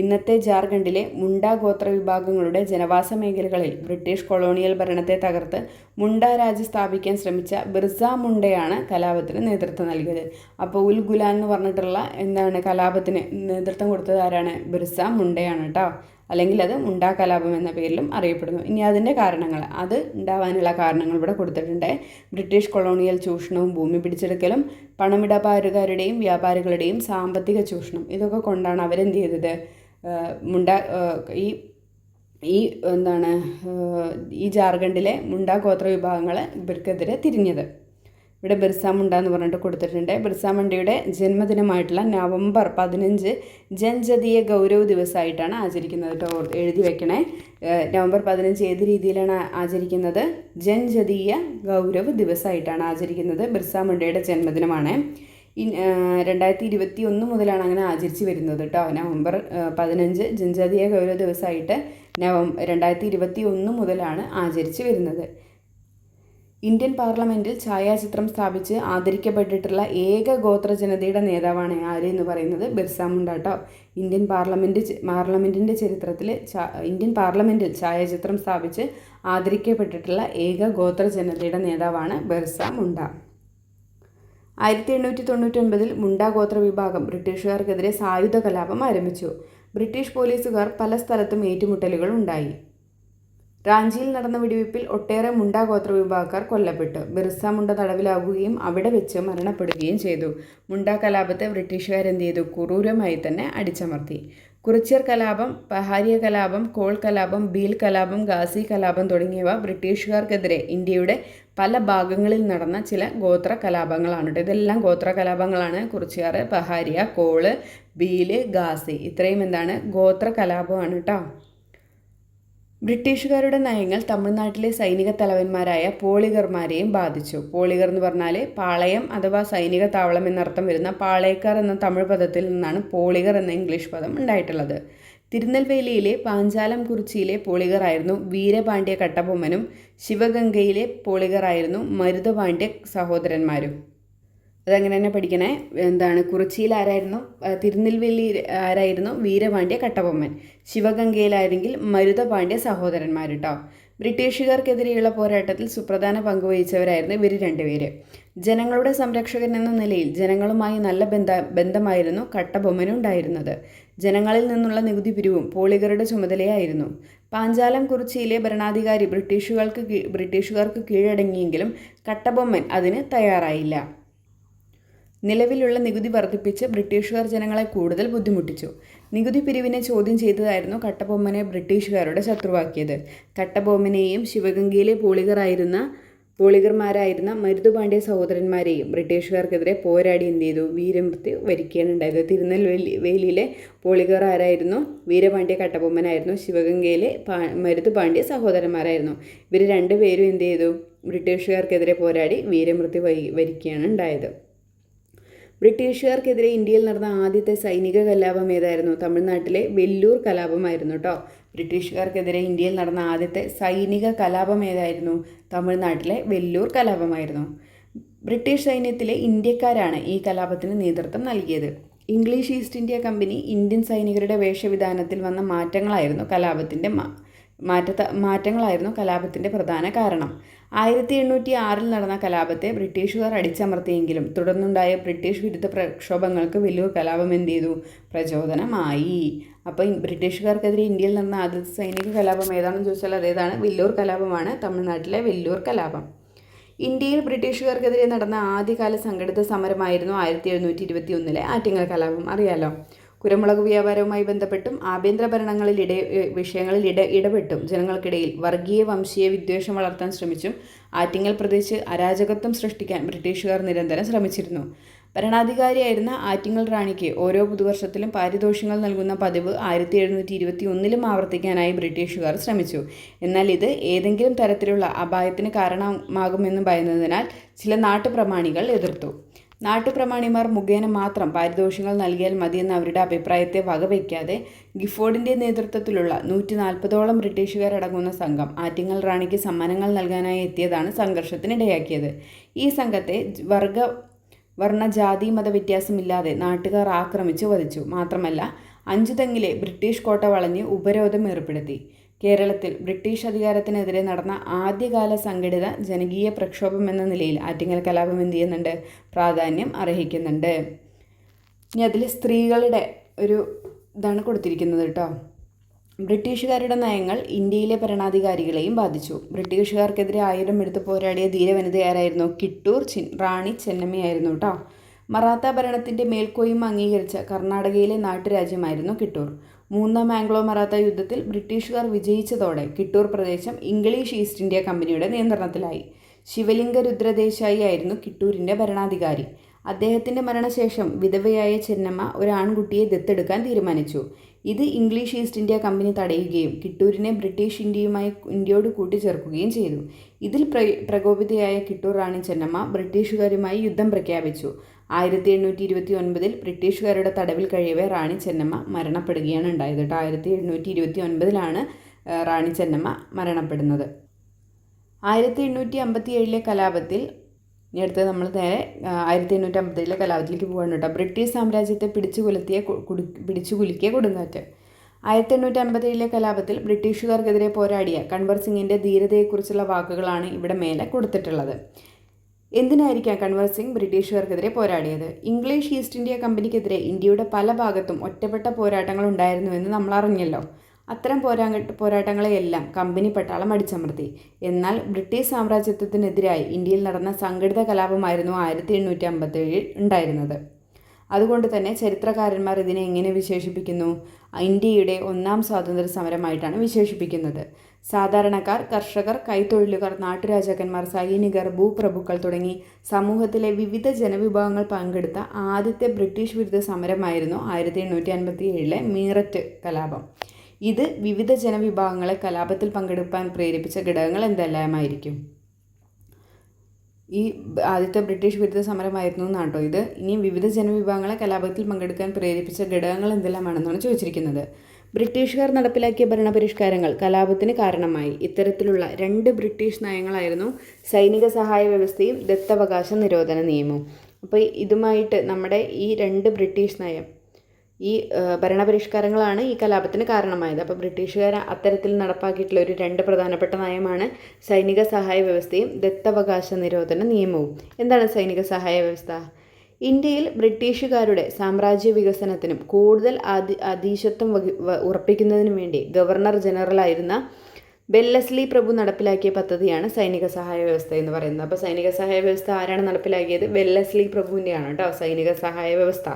ഇന്നത്തെ ജാർഖണ്ഡിലെ മുണ്ട ഗോത്ര വിഭാഗങ്ങളുടെ ജനവാസ മേഖലകളിൽ ബ്രിട്ടീഷ് കൊളോണിയൽ ഭരണത്തെ തകർത്ത് മുണ്ട രാജ്യം സ്ഥാപിക്കാൻ ശ്രമിച്ച ബിർസ മുണ്ടയാണ് കലാപത്തിന് നേതൃത്വം നൽകിയത്. അപ്പോൾ ഉൽ ഗുലാൻ എന്ന് പറഞ്ഞിട്ടുള്ള കലാപത്തിന് നേതൃത്വം കൊടുത്തത് ആരാണ്? ബിർസ മുണ്ടയാണ് കേട്ടോ. അല്ലെങ്കിൽ അത് മുണ്ട കലാപം എന്ന പേരിലും അറിയപ്പെടുന്നു. ഇനി അതിൻ്റെ കാരണങ്ങൾ, അത് ഉണ്ടാവാനുള്ള കാരണങ്ങൾ ഇവിടെ കൊടുത്തിട്ടുണ്ട്. ബ്രിട്ടീഷ് കൊളോണിയൽ ചൂഷണവും ഭൂമി പിടിച്ചെടുക്കലും പണമിടപാടുകാരുടെയും വ്യാപാരികളുടെയും സാമ്പത്തിക ചൂഷണം, ഇതൊക്കെ കൊണ്ടാണ് അവരെന്ത് ചെയ്തത്? ഈ ജാർഖണ്ഡിലെ മുണ്ട ഗോത്ര വിഭാഗങ്ങൾ ഇവർക്കെതിരെ തിരിഞ്ഞത്. ഇവിടെ ബിർസ മുണ്ട എന്ന് പറഞ്ഞിട്ട് കൊടുത്തിട്ടുണ്ട്. ബിർസ മുണ്ടയുടെ ജന്മദിനമായിട്ടുള്ള നവംബർ 15 ജൻജാതീയ ഗൗരവ് ദിവസമായിട്ടാണ് ആചരിക്കുന്നത് കേട്ടോ. എഴുതി വെക്കണേ. നവംബർ 15 ഏത് രീതിയിലാണ് ആചരിക്കുന്നത്? ജൻജാതീയ ഗൗരവ് ദിവസമായിട്ടാണ് ആചരിക്കുന്നത്. ബിർസ മുണ്ടയുടെ ജന്മദിനമാണ്. 2021 മുതലാണ് അങ്ങനെ ആചരിച്ച് വരുന്നത് കേട്ടോ. നവംബർ 15 ജൻജാതീയ ഗൗരവ ദിവസമായിട്ട് 2021 മുതലാണ് ആചരിച്ച് വരുന്നത്. ഇന്ത്യൻ പാർലമെൻറ്റിൽ ഛായാചിത്രം സ്ഥാപിച്ച് ആദരിക്കപ്പെട്ടിട്ടുള്ള ഏക ഗോത്രജനതയുടെ നേതാവാണ് ആരെന്ന് പറയുന്നത്? ബിർസ മുണ്ട കേട്ടോ. ഇന്ത്യൻ പാർലമെൻറ്റിൻ്റെ ചരിത്രത്തിൽ ഇന്ത്യൻ പാർലമെൻറ്റിൽ ഛായാചിത്രം സ്ഥാപിച്ച് ആദരിക്കപ്പെട്ടിട്ടുള്ള ഏക ഗോത്രജനതയുടെ നേതാവാണ് ബിർസ മുണ്ട. 1899 മുണ്ട ഗോത്ര വിഭാഗം ബ്രിട്ടീഷുകാർക്കെതിരെ സായുധ കലാപം ആരംഭിച്ചു. ബ്രിട്ടീഷ് പോലീസുകാർ പല സ്ഥലത്തും ഏറ്റുമുട്ടലുകൾ ഉണ്ടായി. റാഞ്ചിയിൽ നടന്ന വെടിവയ്പിൽ ഒട്ടേറെ മുണ്ട ഗോത്ര വിഭാഗക്കാർ കൊല്ലപ്പെട്ടു. ബിർസ മുണ്ട തടവിലാകുകയും അവിടെ വെച്ച് മരണപ്പെടുകയും ചെയ്തു. മുണ്ട കലാപത്തെ ബ്രിട്ടീഷുകാരെന്ത് ചെയ്തു? ക്രൂരമായി തന്നെ അടിച്ചമർത്തി. കുറിച്യർ കലാപം, പഹാരിയ കലാപം, കോൾ കലാപം, ഭീൽ കലാപം, ഗാസി കലാപം തുടങ്ങിയവ ബ്രിട്ടീഷുകാർക്കെതിരെ ഇന്ത്യയുടെ പല ഭാഗങ്ങളിൽ നടന്ന ചില ഗോത്ര കലാപങ്ങളാണ് കേട്ടോ. ഇതെല്ലാം ഗോത്ര കലാപങ്ങളാണ്. കുറിച്യർ, പഹാരിയ, കോള്, ഭീല്, ഗാസി, ഇത്രയും ഗോത്ര കലാപമാണ് കേട്ടോ. ബ്രിട്ടീഷുകാരുടെ നയങ്ങൾ തമിഴ്നാട്ടിലെ സൈനിക തലവന്മാരായ പോളിഗർമാരെയും ബാധിച്ചു. പോളിഗർ എന്ന് പറഞ്ഞാൽ പാളയം അഥവാ സൈനിക താവളം എന്നർത്ഥം വരുന്ന പാളയക്കാർ എന്ന തമിഴ് പദത്തിൽ നിന്നാണ് പോളിഗർ എന്ന ഇംഗ്ലീഷ് പദം ഉണ്ടായിട്ടുള്ളത്. തിരുനെൽവേലിയിലെ പാഞ്ചാലം കുറിച്ചിയിലെ പോളിഗറായിരുന്നു വീരപാണ്ഡ്യ കട്ടബൊമ്മനും ശിവഗംഗയിലെ പോളിഗറായിരുന്നു മരുതപാണ്ഡ്യ സഹോദരന്മാരും. അതങ്ങനെ തന്നെ പഠിക്കണേ. കുറിച്ചിയിൽ ആരായിരുന്നു? തിരുനെൽവേലി ആരായിരുന്നു? വീരപാണ്ഡ്യ കട്ടബൊമ്മൻ. ശിവഗംഗയിലായിരുന്നെങ്കിൽ മരുതപാണ്ഡ്യ സഹോദരന്മാർ കേട്ടോ. ബ്രിട്ടീഷുകാർക്കെതിരെയുള്ള പോരാട്ടത്തിൽ സുപ്രധാന പങ്കുവഹിച്ചവരായിരുന്നു ഇവർ രണ്ടുപേര്. ജനങ്ങളുടെ സംരക്ഷകൻ എന്ന നിലയിൽ ജനങ്ങളുമായി നല്ല ബന്ധമായിരുന്നു കട്ടബൊമ്മനുണ്ടായിരുന്നത്. ജനങ്ങളിൽ നിന്നുള്ള നികുതി പിരിവും പോളിഗറുടെ ചുമതലയായിരുന്നു. പാഞ്ചാലം കുറിച്ചിയിലെ ഭരണാധികാരി ബ്രിട്ടീഷുകാർക്ക് കീഴടങ്ങിയെങ്കിലും കട്ടബൊമ്മൻ അതിന് തയ്യാറായില്ല. നിലവിലുള്ള നികുതി വർദ്ധിപ്പിച്ച് ബ്രിട്ടീഷുകാർ ജനങ്ങളെ കൂടുതൽ ബുദ്ധിമുട്ടിച്ചു. നികുതി പിരിവിനെ ചോദ്യം ചെയ്തതായിരുന്നു കട്ടബൊമ്മനെ ബ്രിട്ടീഷുകാരുടെ ശത്രുവാക്കിയത്. കട്ടബൊമ്മനെയും ശിവഗംഗയിലെ പോളിഗർമാരായിരുന്ന മരുതുപാണ്ഡ്യ സഹോദരന്മാരെയും ബ്രിട്ടീഷുകാർക്കെതിരെ പോരാടി എന്ത് ചെയ്തു? വീരമൃത്യു വരിക്കുകയാണ് ഉണ്ടായത്. തിരുനെൽവേലിയിലെ പോളിഗർ ആരായിരുന്നു? വീരപാണ്ഡ്യ കട്ടബൊമ്മനായിരുന്നു. ശിവഗംഗയിലെ മരുതുപാണ്ഡ്യ സഹോദരന്മാരായിരുന്നു. ഇവർ രണ്ടുപേരും എന്ത് ചെയ്തു? ബ്രിട്ടീഷുകാർക്കെതിരെ പോരാടി വീരമൃത്യു വരിക്കുകയാണ് ഉണ്ടായത്. ബ്രിട്ടീഷുകാർക്കെതിരെ ഇന്ത്യയിൽ നടന്ന ആദ്യത്തെ സൈനിക കലാപം ഏതായിരുന്നു? തമിഴ്നാട്ടിലെ വെല്ലൂർ കലാപമായിരുന്നു കേട്ടോ. ബ്രിട്ടീഷുകാർക്കെതിരെ ഇന്ത്യയിൽ നടന്ന ആദ്യത്തെ സൈനിക കലാപം ഏതായിരുന്നു? തമിഴ്നാട്ടിലെ വെല്ലൂർ കലാപമായിരുന്നു. ബ്രിട്ടീഷ് സൈന്യത്തിലെ ഇന്ത്യക്കാരാണ് ഈ കലാപത്തിന് നേതൃത്വം നൽകിയത്. English east India company Indian സൈനികരുടെ വേഷവിധാനത്തിൽ വന്ന മാറ്റങ്ങളായിരുന്നു കലാപത്തിൻ്റെ മാറ്റങ്ങളായിരുന്നു കലാപത്തിൻ്റെ പ്രധാന കാരണം. 1806 നടന്ന കലാപത്തെ ബ്രിട്ടീഷുകാർ അടിച്ചമർത്തിയെങ്കിലും തുടർന്നുണ്ടായ ബ്രിട്ടീഷ് വിരുദ്ധ പ്രക്ഷോഭങ്ങൾക്ക് വെല്ലൂർ കലാപം എന്ത് ചെയ്തു? പ്രചോദനമായി. അപ്പോൾ ബ്രിട്ടീഷുകാർക്കെതിരെ ഇന്ത്യയിൽ നടന്ന ആദ്യത്തെ സൈനിക കലാപം ഏതാണെന്ന് ചോദിച്ചാൽ അതേതാണ്? വെല്ലൂർ കലാപമാണ്. തമിഴ്നാട്ടിലെ വെല്ലൂർ കലാപം. ഇന്ത്യയിൽ ബ്രിട്ടീഷുകാർക്കെതിരെ നടന്ന ആദ്യകാല സംഘടിത സമരമായിരുന്നു 1721 ആറ്റിങ്ങൽ കലാപം. അറിയാലോ. കുരുമുളക് വ്യാപാരവുമായി ബന്ധപ്പെട്ടും ആഭ്യന്തര വിഷയങ്ങളിൽ ഇടപെട്ടും ജനങ്ങൾക്കിടയിൽ വർഗീയ വംശീയ വിദ്വേഷം വളർത്താൻ ശ്രമിച്ചും ആറ്റിങ്ങൽ പ്രദേശ് അരാജകത്വം സൃഷ്ടിക്കാൻ ബ്രിട്ടീഷുകാർ നിരന്തരം ശ്രമിച്ചിരുന്നു. ഭരണാധികാരിയായിരുന്ന ആറ്റിങ്ങൽ റാണിക്ക് ഓരോ പുതുവർഷത്തിലും പാരിതോഷികങ്ങൾ നൽകുന്ന പതിവ് 1721 ആവർത്തിക്കാനായി ബ്രിട്ടീഷുകാർ ശ്രമിച്ചു. എന്നാൽ ഇത് ഏതെങ്കിലും തരത്തിലുള്ള അപായത്തിന് കാരണമാകുമെന്ന് ഭയന്നതിനാൽ ചില നാട്ടുപ്രമാണികൾ എതിർത്തു. നാട്ടുപ്രമാണിമാർ മുഖേന മാത്രം പാരിതോഷികങ്ങൾ നൽകിയാൽ മതിയെന്ന അവരുടെ അഭിപ്രായത്തെ വകവയ്ക്കാതെ ഗിഫോർഡിൻ്റെ നേതൃത്വത്തിലുള്ള 140ഓളം ബ്രിട്ടീഷുകാരടങ്ങുന്ന സംഘം ആറ്റിങ്ങൽ റാണിക്ക് സമ്മാനങ്ങൾ നൽകാനായി എത്തിയതാണ് സംഘർഷത്തിനിടയാക്കിയത്. ഈ സംഘത്തെ വർണ്ണ ജാതി മത വ്യത്യാസമില്ലാതെ നാട്ടുകാർ ആക്രമിച്ച് വധിച്ചു. മാത്രമല്ല അഞ്ചുതെങ്ങിലെ ബ്രിട്ടീഷ് കോട്ട വളഞ്ഞ് ഉപരോധം ഏർപ്പെടുത്തി. കേരളത്തിൽ ബ്രിട്ടീഷ് അധികാരത്തിനെതിരെ നടന്ന ആദ്യകാല സംഘടിത ജനകീയ പ്രക്ഷോഭം എന്ന നിലയിൽ ആറ്റിങ്ങൽ കലാപം എന്ത് ചെയ്യുന്നുണ്ട്? പ്രാധാന്യം അർഹിക്കുന്നുണ്ട്. ഇനി അതിൽ സ്ത്രീകളുടെ ഒരു ഇതാണ് കൊടുത്തിരിക്കുന്നത് കേട്ടോ. ബ്രിട്ടീഷുകാരുടെ നയങ്ങൾ ഇന്ത്യയിലെ ഭരണാധികാരികളെയും ബാധിച്ചു. ബ്രിട്ടീഷുകാർക്കെതിരെ ആയുധം എടുത്ത് പോരാടിയ ധീരവനിതയാരായിരുന്നു? കിട്ടൂർ റാണി ചെന്നമ്മയായിരുന്നു കേട്ടോ. മറാത്ത ഭരണത്തിൻ്റെ മേൽക്കോയ്മ അംഗീകരിച്ച കർണാടകയിലെ നാട്ടുരാജ്യമായിരുന്നു കിട്ടൂർ. മൂന്നാം ആംഗ്ലോ മറാത്ത യുദ്ധത്തിൽ ബ്രിട്ടീഷുകാർ വിജയിച്ചതോടെ കിട്ടൂർ പ്രദേശം ഇംഗ്ലീഷ് ഈസ്റ്റ് ഇന്ത്യ കമ്പനിയുടെ നിയന്ത്രണത്തിലായി. ശിവലിംഗ രുദ്രദേശായി ആയിരുന്നു കിട്ടൂരിൻ്റെ ഭരണാധികാരി. അദ്ദേഹത്തിൻ്റെ മരണശേഷം വിധവയായ ചെന്നമ്മ ഒരു ആൺകുട്ടിയെ ദത്തെടുക്കാൻ തീരുമാനിച്ചു. ഇത് ഇംഗ്ലീഷ് ഈസ്റ്റ് ഇന്ത്യ കമ്പനി തടയുകയും കിട്ടൂരിനെ ബ്രിട്ടീഷ് ഇന്ത്യയോട് കൂട്ടിച്ചേർക്കുകയും ചെയ്തു. ഇതിൽ പ്രകോപിതയായ കിട്ടൂർ റാണി ചെന്നമ്മ ബ്രിട്ടീഷുകാരുമായി യുദ്ധം പ്രഖ്യാപിച്ചു. 1829 ബ്രിട്ടീഷുകാരുടെ തടവിൽ കഴിയവേ റാണി ചെന്നമ്മ മരണപ്പെടുകയാണ് ഉണ്ടായത് കേട്ടോ. 1829 റാണി ചെന്നമ്മ മരണപ്പെടുന്നത്. 1857 കലാപത്തിൽ അടുത്ത് നമ്മൾ നേരെ 1857 കലാപത്തിലേക്ക് പോകാണ് കേട്ടോ. ബ്രിട്ടീഷ് സാമ്രാജ്യത്തെ പിടിച്ചുകുലുക്കിയ കൊടുങ്കാറ്റ്. 1857 കലാപത്തിൽ ബ്രിട്ടീഷുകാർക്കെതിരെ പോരാടിയ കൺവർ സിംഗിൻ്റെ ധീരതയെക്കുറിച്ചുള്ള വാക്കുകളാണ് ഇവിടെ മേലെ കൊടുത്തിട്ടുള്ളത്. എന്തിനായിരിക്കാം കൺവർ സിംഗ് ബ്രിട്ടീഷുകാർക്കെതിരെ പോരാടിയത്? ഇംഗ്ലീഷ് ഈസ്റ്റ് ഇന്ത്യ കമ്പനിക്കെതിരെ ഇന്ത്യയുടെ പല ഭാഗത്തും ഒറ്റപ്പെട്ട പോരാട്ടങ്ങൾ ഉണ്ടായിരുന്നുവെന്ന് നമ്മൾ അറിഞ്ഞല്ലോ. അത്തരം പോരാട്ടങ്ങളെയെല്ലാം കമ്പനി പട്ടാളം അടിച്ചമർത്തി. എന്നാൽ ബ്രിട്ടീഷ് സാമ്രാജ്യത്വത്തിനെതിരായി ഇന്ത്യയിൽ നടന്ന സംഘടിത കലാപമായിരുന്നു 1857 ഉണ്ടായിരുന്നത്. അതുകൊണ്ട് തന്നെ ചരിത്രകാരന്മാർ ഇതിനെ എങ്ങനെ വിശേഷിപ്പിക്കുന്നു? ഇന്ത്യയുടെ ഒന്നാം സ്വാതന്ത്ര്യ സമരമായിട്ടാണ് വിശേഷിപ്പിക്കുന്നത്. സാധാരണക്കാർ, കർഷകർ, കൈത്തൊഴിലുകാർ, നാട്ടുരാജാക്കന്മാർ, സൈനികർ, ഭൂപ്രഭുക്കൾ തുടങ്ങി സമൂഹത്തിലെ വിവിധ ജനവിഭാഗങ്ങൾ പങ്കെടുത്ത ആദ്യത്തെ ബ്രിട്ടീഷ് വിരുദ്ധ സമരമായിരുന്നു 1857 മീററ്റ് കലാപം. ഇത് വിവിധ ജനവിഭാഗങ്ങളെ കലാപത്തിൽ പങ്കെടുക്കാൻ പ്രേരിപ്പിച്ച ഘടകങ്ങൾ എന്തെല്ലാമായിരിക്കും? ഈ ആദ്യത്തെ ബ്രിട്ടീഷ് വിരുദ്ധ സമരമായിരുന്നു എന്നാണ് കേട്ടോ ഇത്. ഇനി വിവിധ ജനവിഭാഗങ്ങളെ കലാപത്തിൽ പങ്കെടുക്കാൻ പ്രേരിപ്പിച്ച ഘടകങ്ങൾ എന്തെല്ലാമാണെന്നാണ് ചോദിച്ചിരിക്കുന്നത്. ബ്രിട്ടീഷുകാർ നടപ്പിലാക്കിയ ഭരണപരിഷ്കാരങ്ങൾ കലാപത്തിന് കാരണമായി. ഇത്തരത്തിലുള്ള 2 ബ്രിട്ടീഷ് നയങ്ങളായിരുന്നു സൈനിക സഹായ വ്യവസ്ഥയും ദത്തവകാശ നിരോധന നിയമവും. അപ്പോൾ ഇതുമായിട്ട് നമ്മുടെ ഈ 2 ബ്രിട്ടീഷ് നയം, ഈ ഭരണപരിഷ്കാരങ്ങളാണ് ഈ കലാപത്തിന് കാരണമായത്. അപ്പോൾ ബ്രിട്ടീഷുകാർ അത്തരത്തിൽ നടപ്പാക്കിയിട്ടുള്ള ഒരു 2 പ്രധാനപ്പെട്ട നയമാണ് സൈനിക സഹായ വ്യവസ്ഥയും ദത്തവകാശ നിരോധന നിയമവും. എന്താണ് സൈനിക സഹായ വ്യവസ്ഥ? ഇന്ത്യയിൽ ബ്രിട്ടീഷുകാരുടെ സാമ്രാജ്യ വികസനത്തിനും കൂടുതൽ അധീശത്വം ഉറപ്പിക്കുന്നതിനും വേണ്ടി ഗവർണർ ജനറലായിരുന്ന വെല്ലസ്ലി പ്രഭു നടപ്പിലാക്കിയ പദ്ധതിയാണ് സൈനിക സഹായ വ്യവസ്ഥ എന്ന് പറയുന്നത്. അപ്പോൾ സൈനിക സഹായ വ്യവസ്ഥ ആരാണ് നടപ്പിലാക്കിയത്? വെല്ലസ്ലി പ്രഭുവിൻ്റെയാണ് കേട്ടോ സൈനിക സഹായ വ്യവസ്ഥ.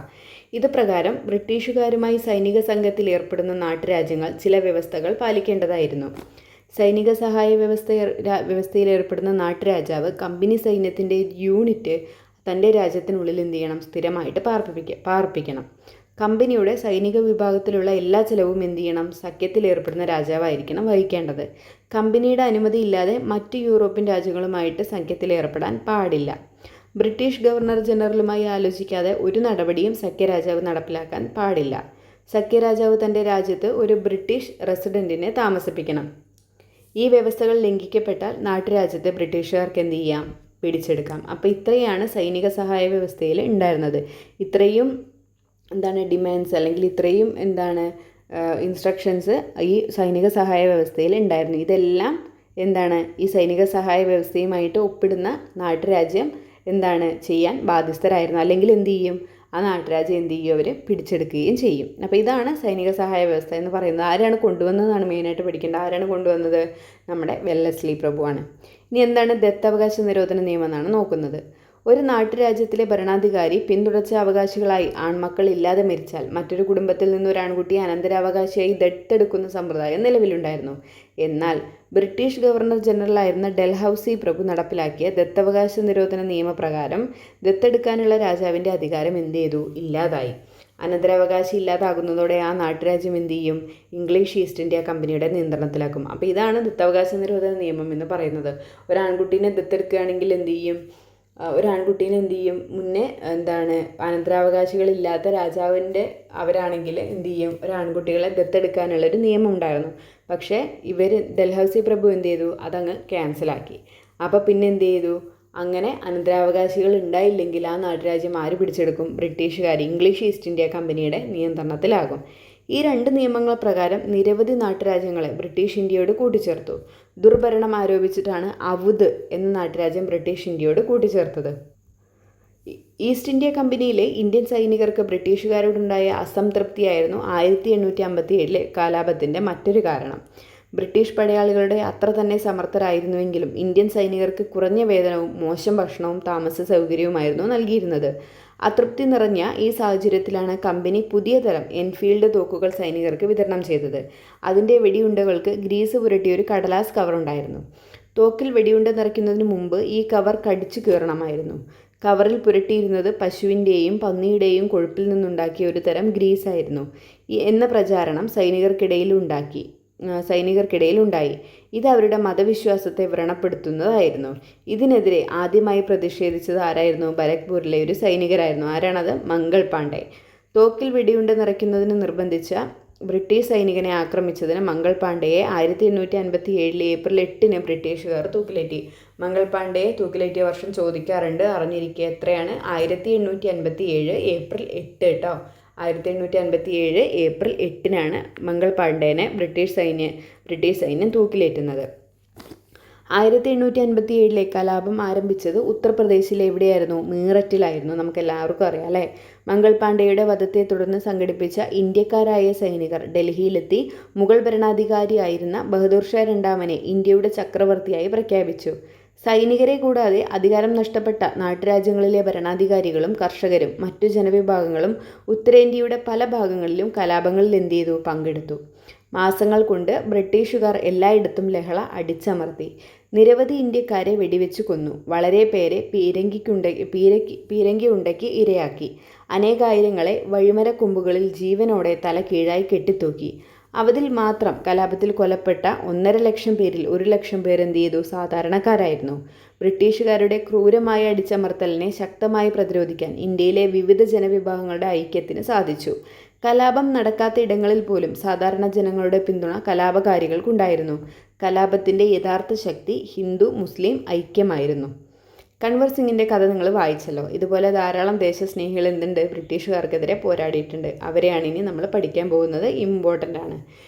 ഇത് പ്രകാരം ബ്രിട്ടീഷുകാരുമായി സൈനിക സംഘത്തിൽ ഏർപ്പെടുന്ന നാട്ടുരാജ്യങ്ങൾ ചില വ്യവസ്ഥകൾ പാലിക്കേണ്ടതായിരുന്നു. സൈനിക സഹായ വ്യവസ്ഥയിൽ ഏർപ്പെടുന്ന നാട്ടുരാജാവ് കമ്പനി സൈന്യത്തിൻ്റെ യൂണിറ്റ് തൻ്റെ രാജ്യത്തിനുള്ളിൽ എന്ത് ചെയ്യണം? സ്ഥിരമായിട്ട് പാർപ്പിക്കണം. കമ്പനിയുടെ സൈനിക വിഭാഗത്തിലുള്ള എല്ലാ ചിലവും എന്ത് ചെയ്യണം? സഖ്യത്തിൽ ഏർപ്പെടുന്ന രാജാവായിരിക്കണം വഹിക്കേണ്ടത്. കമ്പനിയുടെ അനുമതി ഇല്ലാതെ മറ്റ് യൂറോപ്യൻ രാജ്യങ്ങളുമായിട്ട് സഖ്യത്തിൽ ഏർപ്പെടാൻ പാടില്ല. ബ്രിട്ടീഷ് ഗവർണർ ജനറലുമായി ആലോചിക്കാതെ ഒരു നടപടിയും സഖ്യരാജാവ് നടപ്പിലാക്കാൻ പാടില്ല. സഖ്യരാജാവ് തൻ്റെ രാജ്യത്ത് ഒരു ബ്രിട്ടീഷ് റെസിഡൻറ്റിനെ താമസിപ്പിക്കണം. ഈ വ്യവസ്ഥകൾ ലംഘിക്കപ്പെട്ടാൽ നാട്ടുരാജ്യത്തെ ബ്രിട്ടീഷുകാർക്ക് എന്ത് ചെയ്യാം? പിടിച്ചെടുക്കാം. അപ്പോൾ ഇത്രയാണ് സൈനിക സഹായ വ്യവസ്ഥയിൽ ഉണ്ടായിരുന്നത്. ഇത്രയും ഡിമാൻഡ്സ് അല്ലെങ്കിൽ ഇത്രയും ഇൻസ്ട്രക്ഷൻസ് ഈ സൈനിക സഹായ വ്യവസ്ഥയിൽ ഉണ്ടായിരുന്നു. ഇതെല്ലാം എന്താണ്, ഈ സൈനിക സഹായ വ്യവസ്ഥയുമായിട്ട് ഒപ്പിടുന്ന നാട്ടുരാജ്യം എന്താണ് ചെയ്യാൻ ബാധ്യസ്ഥരായിരുന്നു. അല്ലെങ്കിൽ എന്ത് ചെയ്യും, ആ നാട്ടുരാജ്യം എന്ത് ചെയ്യും, അവർ പിടിച്ചെടുക്കുകയും ചെയ്യും. അപ്പോൾ ഇതാണ് സൈനിക സഹായ വ്യവസ്ഥ എന്ന് പറയുന്നത്. ആരാണ് കൊണ്ടുവന്നതെന്നാണ് മെയിനായിട്ട് പഠിക്കേണ്ടത്. ആരാണ് കൊണ്ടുവന്നത്? നമ്മുടെ വെല്ലസ്ലി പ്രഭുവാണ്. ഇനി എന്താണ് ദത്തവകാശ നിരോധന നിയമം എന്നാണ് നോക്കുന്നത്. ഒരു നാട്ടുരാജ്യത്തിലെ ഭരണാധികാരി പിന്തുടർച്ച അവകാശികളായി ആൺമക്കൾ ഇല്ലാതെ മരിച്ചാൽ മറ്റൊരു കുടുംബത്തിൽ നിന്ന് ഒരു ആൺകുട്ടിയെ അനന്തരാവകാശിയായി ദത്തെടുക്കുന്ന സമ്പ്രദായം നിലവിലുണ്ടായിരുന്നു. എന്നാൽ ബ്രിട്ടീഷ് ഗവർണർ ജനറലായിരുന്ന ഡൽഹൌസി പ്രഭു നടപ്പിലാക്കിയ ദത്തവകാശ നിരോധന നിയമപ്രകാരം ദത്തെടുക്കാനുള്ള രാജാവിൻ്റെ അധികാരം എന്ത് ചെയ്തു? ഇല്ലാതായി. അനന്തരാവകാശി ഇല്ലാതാകുന്നതോടെ ആ നാട്ടുരാജ്യം എന്ത് ചെയ്യും? ഇംഗ്ലീഷ് ഈസ്റ്റ് ഇന്ത്യ കമ്പനിയുടെ നിയന്ത്രണത്തിലാക്കും. അപ്പോൾ ഇതാണ് ദത്തവകാശ നിരോധന നിയമം എന്ന് പറയുന്നത്. ഒരു ആൺകുട്ടീനെ ദത്തെടുക്കുകയാണെങ്കിൽ എന്ത് ചെയ്യും? ഒരാൺകുട്ടീനെ എന്ത് ചെയ്യും? മുന്നേ എന്താണ്, അനന്തരാവകാശികളില്ലാത്ത രാജാവിൻ്റെ അവരാണെങ്കിൽ എന്ത് ചെയ്യും? ഒരാൺകുട്ടികളെ ദത്തെടുക്കാനുള്ളൊരു നിയമം ഉണ്ടായിരുന്നു. പക്ഷേ ഡൽഹൌസി പ്രഭു എന്ത് ചെയ്തു? അതങ്ങ് ക്യാൻസലാക്കി. അപ്പോൾ പിന്നെ എന്ത് ചെയ്തു? അങ്ങനെ അനന്തരാവകാശികൾ ഉണ്ടായില്ലെങ്കിൽ ആ നാട്ടുരാജ്യം ആര് പിടിച്ചെടുക്കും? ബ്രിട്ടീഷുകാർ, ഇംഗ്ലീഷ് ഈസ്റ്റ് ഇന്ത്യ കമ്പനിയുടെ നിയന്ത്രണത്തിലാകും. ഈ രണ്ട് നിയമങ്ങൾ പ്രകാരം നിരവധി നാട്ടുരാജ്യങ്ങളെ ബ്രിട്ടീഷ് ഇന്ത്യയോട് കൂട്ടിച്ചേർത്തു. ദുർഭരണം ആരോപിച്ചിട്ടാണ് അവധ് എന്ന നാട്ടുരാജ്യം ബ്രിട്ടീഷ് ഇന്ത്യയോട് കൂട്ടിച്ചേർത്തത്. ഈസ്റ്റ് ഇന്ത്യ കമ്പനിയിലെ ഇന്ത്യൻ സൈനികർക്ക് ബ്രിട്ടീഷുകാരോടുണ്ടായ അസംതൃപ്തിയായിരുന്നു 1857 കലാപത്തിൻ്റെ മറ്റൊരു കാരണം. ബ്രിട്ടീഷ് പടയാളികളുടെ അത്ര തന്നെ സമർത്ഥരായിരുന്നുവെങ്കിലും ഇന്ത്യൻ സൈനികർക്ക് കുറഞ്ഞ വേതനവും മോശം ഭക്ഷണവും താമസ സൗകര്യവുമായിരുന്നു നൽകിയിരുന്നത്. അതൃപ്തി നിറഞ്ഞ ഈ സാഹചര്യത്തിലാണ് കമ്പനി പുതിയ തരം എൻഫീൽഡ് തോക്കുകൾ സൈനികർക്ക് വിതരണം ചെയ്തത്. അതിൻ്റെ വെടിയുണ്ടകൾക്ക് ഗ്രീസ് പുരട്ടിയ ഒരു കടലാസ് കവറുണ്ടായിരുന്നു. തോക്കിൽ വെടിയുണ്ട നിറയ്ക്കുന്നതിന് മുമ്പ് ഈ കവർ കടിച്ചു കീറണമായിരുന്നു. കവറിൽ പുരട്ടിയിരുന്നത് പശുവിൻ്റെയും പന്നിയുടെയും കൊഴുപ്പിൽ നിന്നുണ്ടാക്കിയ ഒരു തരം ഗ്രീസായിരുന്നു എന്ന പ്രചാരണം സൈനികർക്കിടയിലുണ്ടായി. ഇത് അവരുടെ മതവിശ്വാസത്തെ വ്രണപ്പെടുത്തുന്നതായിരുന്നു. ഇതിനെതിരെ ആദ്യമായി പ്രതിഷേധിച്ചത് ആരായിരുന്നു? ബരക്പൂരിലെ ഒരു സൈനികരായിരുന്നു. ആരാണത്? മംഗൾ പാണ്ഡെ. തോക്കിൽ വെടിയുണ്ട നിറയ്ക്കുന്നതിന് നിർബന്ധിച്ച ബ്രിട്ടീഷ് സൈനികനെ ആക്രമിച്ചതിന് മംഗൾ പാണ്ഡെയെ 1857 ഏപ്രിൽ 8 ബ്രിട്ടീഷുകാർ തൂക്കിലേറ്റി. മംഗൾ പാണ്ഡെയെ തൂക്കിലേറ്റിയ വർഷം ചോദിക്കാറുണ്ട്, അറിഞ്ഞിരിക്കുക. എത്രയാണ്? 1857 ഏപ്രിൽ 8 കേട്ടോ. 1857 ഏപ്രിൽ 8 മംഗൾ പാണ്ഡെനെ ബ്രിട്ടീഷ് സൈന്യം തൂക്കിലേറ്റുന്നത്. 1857 കലാപം ആരംഭിച്ചത് ഉത്തർപ്രദേശിലെ എവിടെയായിരുന്നു? മീററ്റിലായിരുന്നു. നമുക്ക് എല്ലാവർക്കും അറിയാം അല്ലേ? മംഗൾ പാണ്ഡെയുടെ വധത്തെ തുടർന്ന് സംഘടിപ്പിച്ച ഇന്ത്യക്കാരായ സൈനികർ ഡൽഹിയിലെത്തി മുഗൾ ഭരണാധികാരിയായിരുന്ന ബഹദൂർ ഷാ രണ്ടാമനെ ഇന്ത്യയുടെ ചക്രവർത്തിയായി പ്രഖ്യാപിച്ചു. സൈനികരെ കൂടാതെ അധികാരം നഷ്ടപ്പെട്ട നാട്ടുരാജ്യങ്ങളിലെ ഭരണാധികാരികളും കർഷകരും മറ്റു ജനവിഭാഗങ്ങളും ഉത്തരേന്ത്യയുടെ പല ഭാഗങ്ങളിലും കലാപങ്ങളിൽ എന്ത് ചെയ്തു? പങ്കെടുത്തു. മാസങ്ങൾ കൊണ്ട് ബ്രിട്ടീഷുകാർ എല്ലായിടത്തും ലഹള അടിച്ചമർത്തി. നിരവധി ഇന്ത്യക്കാരെ വെടിവെച്ചു കൊന്നു. വളരെ പേരെ പീരങ്കി ഉണ്ടയ്ക്ക് ഇരയാക്കി. അനേകായിരങ്ങളെ വഴിമരക്കൊമ്പുകളിൽ ജീവനോടെ തല കീഴായി കെട്ടിത്തൂക്കി. അവതിൽ മാത്രം കലാപത്തിൽ കൊല്ലപ്പെട്ട 1.5 ലക്ഷം പേരിൽ 1 ലക്ഷം പേർ എന്ത് ചെയ്തു? സാധാരണക്കാരായിരുന്നു. ബ്രിട്ടീഷുകാരുടെ ക്രൂരമായ അടിച്ചമർത്തലിനെ ശക്തമായി പ്രതിരോധിക്കാൻ ഇന്ത്യയിലെ വിവിധ ജനവിഭാഗങ്ങളുടെ ഐക്യത്തിന് സാധിച്ചു. കലാപം നടക്കാത്ത ഇടങ്ങളിൽ പോലും സാധാരണ ജനങ്ങളുടെ പിന്തുണ കലാപകാരികൾക്കുണ്ടായിരുന്നു. കലാപത്തിൻ്റെ യഥാർത്ഥ ശക്തി ഹിന്ദു മുസ്ലിം ഐക്യമായിരുന്നു. കൻവർ സിംഗിൻ്റെ കഥ നിങ്ങൾ വായിച്ചല്ലോ. ഇതുപോലെ ധാരാളം ദേശസ്നേഹികൾ എന്തുണ്ട്? ബ്രിട്ടീഷുകാർക്കെതിരെ പോരാടിയിട്ടുണ്ട്. അവരെയാണ് ഇനി നമ്മൾ പഠിക്കാൻ പോകുന്നത്. ഇമ്പോർട്ടൻ്റ് ആണ്.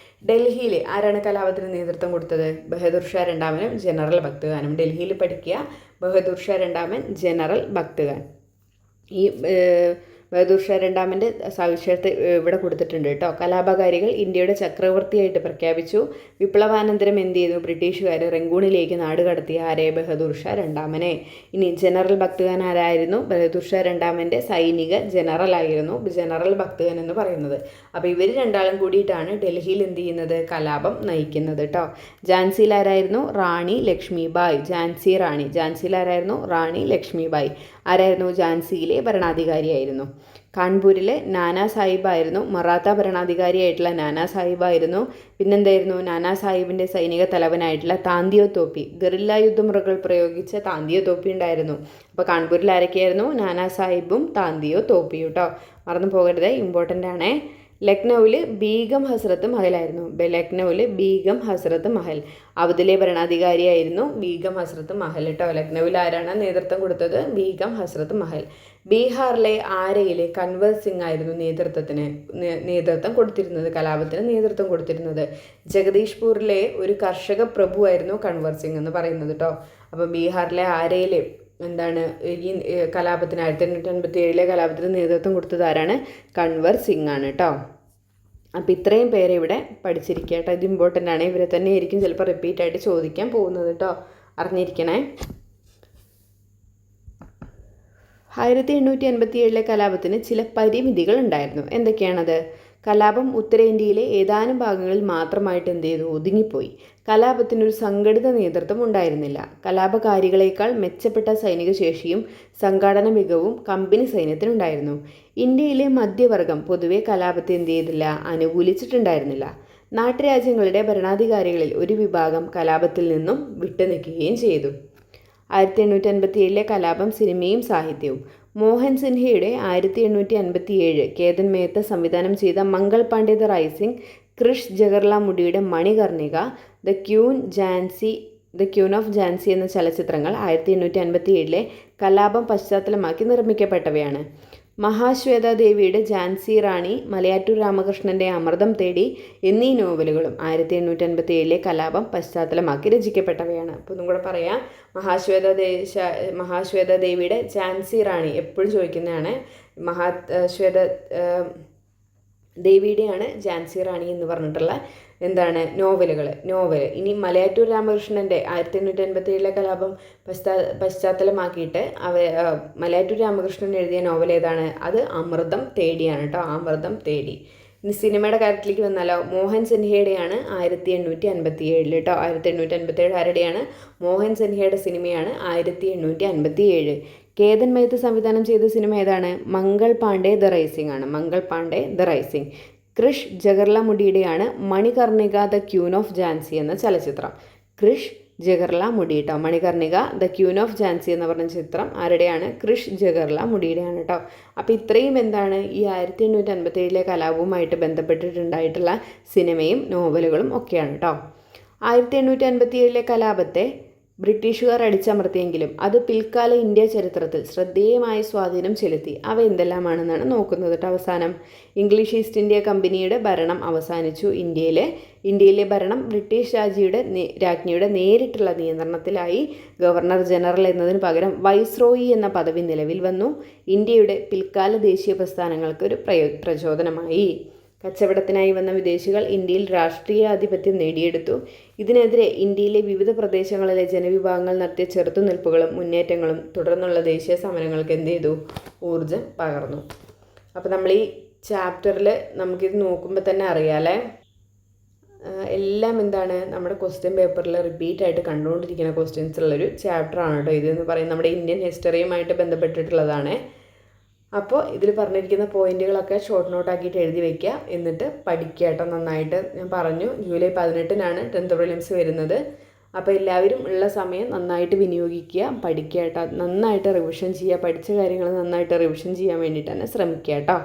ഡൽഹിയിൽ ആരാണ് കലാപത്തിന് നേതൃത്വം കൊടുത്തത്? ബഹദൂർ ഷാ രണ്ടാമനും ജനറൽ ഭക്ത്ഖാനും. ഡൽഹിയിൽ പഠിക്കുക. ബഹദൂർ ഷാ രണ്ടാമൻ, ജനറൽ ഭക്ത്ഖാൻ. ഈ ബഹദൂർ ഷാ രണ്ടാമൻ്റെ സവിശേഷത ഇവിടെ കൊടുത്തിട്ടുണ്ട് കേട്ടോ. കലാപകാരികൾ ഇന്ത്യയുടെ ചക്രവർത്തിയായിട്ട് പ്രഖ്യാപിച്ചു. വിപ്ലവാനന്തരം എന്ത് ചെയ്തു? ബ്രിട്ടീഷുകാർ റംഗൂണിലേക്ക് നാട് കടത്തിയ ആരെ? ബഹദൂർ ഷാ രണ്ടാമനെ. ഇനി ജനറൽ ഭക്ത്ഖാൻ ആരായിരുന്നു? ബഹദൂർ ഷാ രണ്ടാമൻ്റെ സൈനിക ജനറലായിരുന്നു ജനറൽ ഭക്ത്ഖാൻ എന്ന് പറയുന്നത്. അപ്പോൾ ഇവർ രണ്ടാളും കൂടിയിട്ടാണ് ഡൽഹിയിൽ എന്ത് ചെയ്യുന്നത്? കലാപം നയിക്കുന്നത് കേട്ടോ. ഝാൻസിയിൽ ആരായിരുന്നു? റാണി ലക്ഷ്മിബായ്. ഝാൻസിയിൽ ആരായിരുന്നു? റാണി ലക്ഷ്മിബായ്. ആരായിരുന്നു? ഝാൻസിയിലെ ഭരണാധികാരിയായിരുന്നു. കാൺപൂരിലെ നാനാ സാഹിബായിരുന്നു. മറാത്ത ഭരണാധികാരിയായിട്ടുള്ള നാനാ സാഹിബായിരുന്നു. പിന്നെന്തായിരുന്നു? നാനാ സാഹിബിൻ്റെ സൈനിക തലവനായിട്ടുള്ള താന്തിയോ തോപ്പി, ഗറില്ല യുദ്ധമുറകൾ പ്രയോഗിച്ച താന്തിയോ തോപ്പി ഉണ്ടായിരുന്നു. അപ്പോൾ കാൺപൂരിൽ ആരൊക്കെയായിരുന്നു? നാനാ സാഹിബും താന്തിയോ തോപ്പിയും കേട്ടോ. മറന്നു പോകരുത്, ഇമ്പോർട്ടൻ്റ് ആണേ. ലക്നൌവിൽ ബീഗം ഹസ്രത്ത് മഹലായിരുന്നു. ലക്നൌവിൽ ബീഗം ഹസ്രത്ത് മഹൽ, അവധിലെ ഭരണാധികാരിയായിരുന്നു ബീഗം ഹസ്രത്ത് മഹൽ കേട്ടോ. ലക്നൌവിൽ ആരാണ് നേതൃത്വം കൊടുത്തത്? ബീഗം ഹസ്രത്ത് മഹൽ. ബീഹാറിലെ ആരയിലെ കൻവർ സിംഗ് ആയിരുന്നു നേതൃത്വം കൊടുത്തിരുന്നത്, കലാപത്തിന് നേതൃത്വം കൊടുത്തിരുന്നത്. ജഗദീഷ്പൂരിലെ ഒരു കർഷക പ്രഭുവായിരുന്നു കൻവർ സിംഗ് എന്ന് പറയുന്നത് കേട്ടോ. അപ്പോൾ ബീഹാറിലെ ആരയിലെ എന്താണ് ഈ കലാപത്തിന് 1857 കലാപത്തിന് നേതൃത്വം കൊടുത്തത് ആരാണ്? കൻവർ സിംഗ് ആണ് കേട്ടോ. അപ്പോൾ ഇത്രയും പേരെ ഇവിടെ പഠിച്ചിരിക്കുക കേട്ടോ. ഇത് ഇമ്പോർട്ടൻ്റ് ആണ്. ഇവരെ തന്നെ ആയിരിക്കും ചിലപ്പോൾ റിപ്പീറ്റ് ആയിട്ട് ചോദിക്കാൻ പോകുന്നത് കേട്ടോ, അറിഞ്ഞിരിക്കണേ. 1887 കലാപത്തിന് ചില പരിമിതികൾ ഉണ്ടായിരുന്നു. എന്തൊക്കെയാണത്? കലാപം ഉത്തരേന്ത്യയിലെ ഏതാനും ഭാഗങ്ങളിൽ മാത്രമായിട്ട് എന്ത് ചെയ്തു? ഒതുങ്ങിപ്പോയി. കലാപത്തിനൊരു സംഘടിത നേതൃത്വം ഉണ്ടായിരുന്നില്ല. കലാപകാരികളേക്കാൾ മെച്ചപ്പെട്ട സൈനിക ശേഷിയും സംഘാടന മികവും കമ്പനി സൈന്യത്തിനുണ്ടായിരുന്നു. ഇന്ത്യയിലെ മധ്യവർഗം പൊതുവെ കലാപത്തെ എന്ത് ചെയ്തില്ല? അനുകൂലിച്ചിട്ടുണ്ടായിരുന്നില്ല. നാട്ടുരാജ്യങ്ങളുടെ ഭരണാധികാരികളിൽ ഒരു വിഭാഗം കലാപത്തിൽ നിന്നും വിട്ടുനിൽക്കുകയും ചെയ്തു. 1857 കലാപം സിനിമയും സാഹിത്യവും. മോഹൻ സിൻഹയുടെ 1857 കേതൻ മേത്ത സംവിധാനം ചെയ്ത മംഗൾ പാണ്ഡെ ദ റൈസിംഗ്, ക്രിഷ് ജഗർലാമുഡിയുടെ Manikarnika, the queen of Jhansi എന്ന ചലച്ചിത്രങ്ങൾ 1857 കലാപം പശ്ചാത്തലമാക്കി നിർമ്മിക്കപ്പെട്ടവയാണ്. മഹാശ്വേതാദേവിയുടെ ഝാൻസി റാണി, മലയാറ്റൂർ രാമകൃഷ്ണൻ്റെ അമൃതം തേടി എന്നീ നോവലുകളും 1857 കലാപം പശ്ചാത്തലമാക്കി രചിക്കപ്പെട്ടവയാണ്. അപ്പോൾ ഒന്നും കൂടെ പറയാം. മഹാശ്വേതാദേവിയുടെ ഝാൻസി റാണി എപ്പോഴും ചോദിക്കുന്നതാണ്. ദേവിയുടെയാണ് ഝാൻസി റാണി എന്ന് പറഞ്ഞിട്ടുള്ള എന്താണ് നോവൽ. ഇനി മലയാറ്റൂർ രാമകൃഷ്ണൻ്റെ 1857 കലാപം പശ്ചാത്തലമാക്കിയിട്ട് മലയാറ്റൂർ രാമകൃഷ്ണൻ എഴുതിയ നോവൽ ഏതാണ്? അത് അമൃതം തേടിയാണ് കേട്ടോ. അമൃതം തേടി. ഇനി സിനിമയുടെ കാര്യത്തിലേക്ക് വന്നാലോ, മോഹൻ സിൻഹയുടെയാണ് 1857 കേട്ടോ. 1857 ആരുടെയാണ്? മോഹൻ സിൻഹയുടെ സിനിമയാണ് 1857. കേതൻ മേത്ത് സംവിധാനം ചെയ്ത സിനിമ ഏതാണ്? മംഗൾ പാണ്ഡെ ദ റൈസിംഗ് ആണ്. Mangal Pandey the rising. ക്രിഷ് ജഗർലാമുഡിയുടെയാണ് Manikarnika the queen of Jhansi എന്ന ചലച്ചിത്രം. ക്രിഷ് ജഗർലാമുഡി കേട്ടോ. Manikarnika the queen of Jhansi എന്ന് പറഞ്ഞ ചിത്രം ആരുടെയാണ്? ക്രിഷ് ജഗർലാമുഡിയുടെയാണ് കേട്ടോ. അപ്പോൾ ഇത്രയും എന്താണ് ഈ 1857 കലാപവുമായിട്ട് ബന്ധപ്പെട്ടിട്ടുണ്ടായിട്ടുള്ള സിനിമയും നോവലുകളും ഒക്കെയാണ് കേട്ടോ. 1857 കലാപത്തെ ബ്രിട്ടീഷുകാർ അടിച്ചമർത്തിയെങ്കിലും അത് പിൽക്കാല ഇന്ത്യ ചരിത്രത്തിൽ ശ്രദ്ധേയമായ സ്വാധീനം ചെലുത്തി. അവ എന്തെല്ലാമാണെന്നാണ് നോക്കുന്നത് കേട്ടോ. അവസാനം ഇംഗ്ലീഷ് ഈസ്റ്റ് ഇന്ത്യ കമ്പനിയുടെ ഭരണം അവസാനിച്ചു. ഇന്ത്യയിലെ ഭരണം ബ്രിട്ടീഷ് രാജ്ഞിയുടെ നേരിട്ടുള്ള നിയന്ത്രണത്തിലായി. ഗവർണർ ജനറൽ എന്നതിന് പകരം വൈസ്രോയി എന്ന പദവി നിലവിൽ വന്നു. ഇന്ത്യയുടെ പിൽക്കാല ദേശീയ പ്രസ്ഥാനങ്ങൾക്ക് ഒരു പ്രചോദനമായി. കച്ചവടത്തിനായി വന്ന വിദേശികൾ ഇന്ത്യയിൽ രാഷ്ട്രീയാധിപത്യം നേടിയെടുത്തു. ഇതിനെതിരെ ഇന്ത്യയിലെ വിവിധ പ്രദേശങ്ങളിലെ ജനവിഭാഗങ്ങൾ നടത്തിയ ചെറുത്തുനിൽപ്പുകളും മുന്നേറ്റങ്ങളും തുടർന്നുള്ള ദേശീയ സമരങ്ങൾക്ക് എന്ത് ചെയ്തു? ഊർജം പകർന്നു. അപ്പോൾ നമ്മൾ ഈ ചാപ്റ്ററിൽ നമുക്കിത് നോക്കുമ്പോൾ തന്നെ അറിയാമല്ലേ, എല്ലാം എന്താണ് നമ്മുടെ ക്വസ്റ്റ്യൻ പേപ്പറിൽ റിപ്പീറ്റായിട്ട് കണ്ടുകൊണ്ടിരിക്കുന്ന ക്വസ്റ്റ്യൻസ് ഉള്ളൊരു ചാപ്റ്ററാണ് കേട്ടോ ഇതെന്ന് പറയുന്നത്. നമ്മുടെ ഇന്ത്യൻ ഹിസ്റ്ററിയുമായിട്ട് ബന്ധപ്പെട്ടിട്ടുള്ളതാണ്. അപ്പോൾ ഇതിൽ പറഞ്ഞിരിക്കുന്ന പോയിന്റുകളൊക്കെ ഷോർട്ട് നോട്ടാക്കിയിട്ട് എഴുതി വയ്ക്കുക, എന്നിട്ട് പഠിക്കുക കേട്ടോ നന്നായിട്ട്. ഞാൻ പറഞ്ഞു ജൂലൈ 18-നാണ് 10th പ്രിലിംസ് വരുന്നത്. അപ്പോൾ എല്ലാവരും ഉള്ള സമയം നന്നായിട്ട് വിനിയോഗിക്കുക, പഠിക്കുക കേട്ടോ. നന്നായിട്ട് റിവിഷൻ ചെയ്യുക, പഠിച്ച കാര്യങ്ങൾ നന്നായിട്ട് റിവിഷൻ ചെയ്യാൻ വേണ്ടിയിട്ട് തന്നെ ശ്രമിക്കുക കേട്ടോ.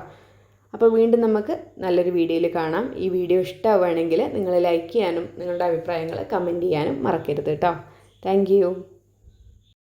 അപ്പോൾ വീണ്ടും നമുക്ക് നല്ലൊരു വീഡിയോയിൽ കാണാം. ഈ വീഡിയോ ഇഷ്ടമാവുകയാണെങ്കിൽ നിങ്ങൾ ലൈക്ക് ചെയ്യാനും നിങ്ങളുടെ അഭിപ്രായങ്ങൾ കമൻറ്റ് ചെയ്യാനും മറക്കരുത് കേട്ടോ. Thank you.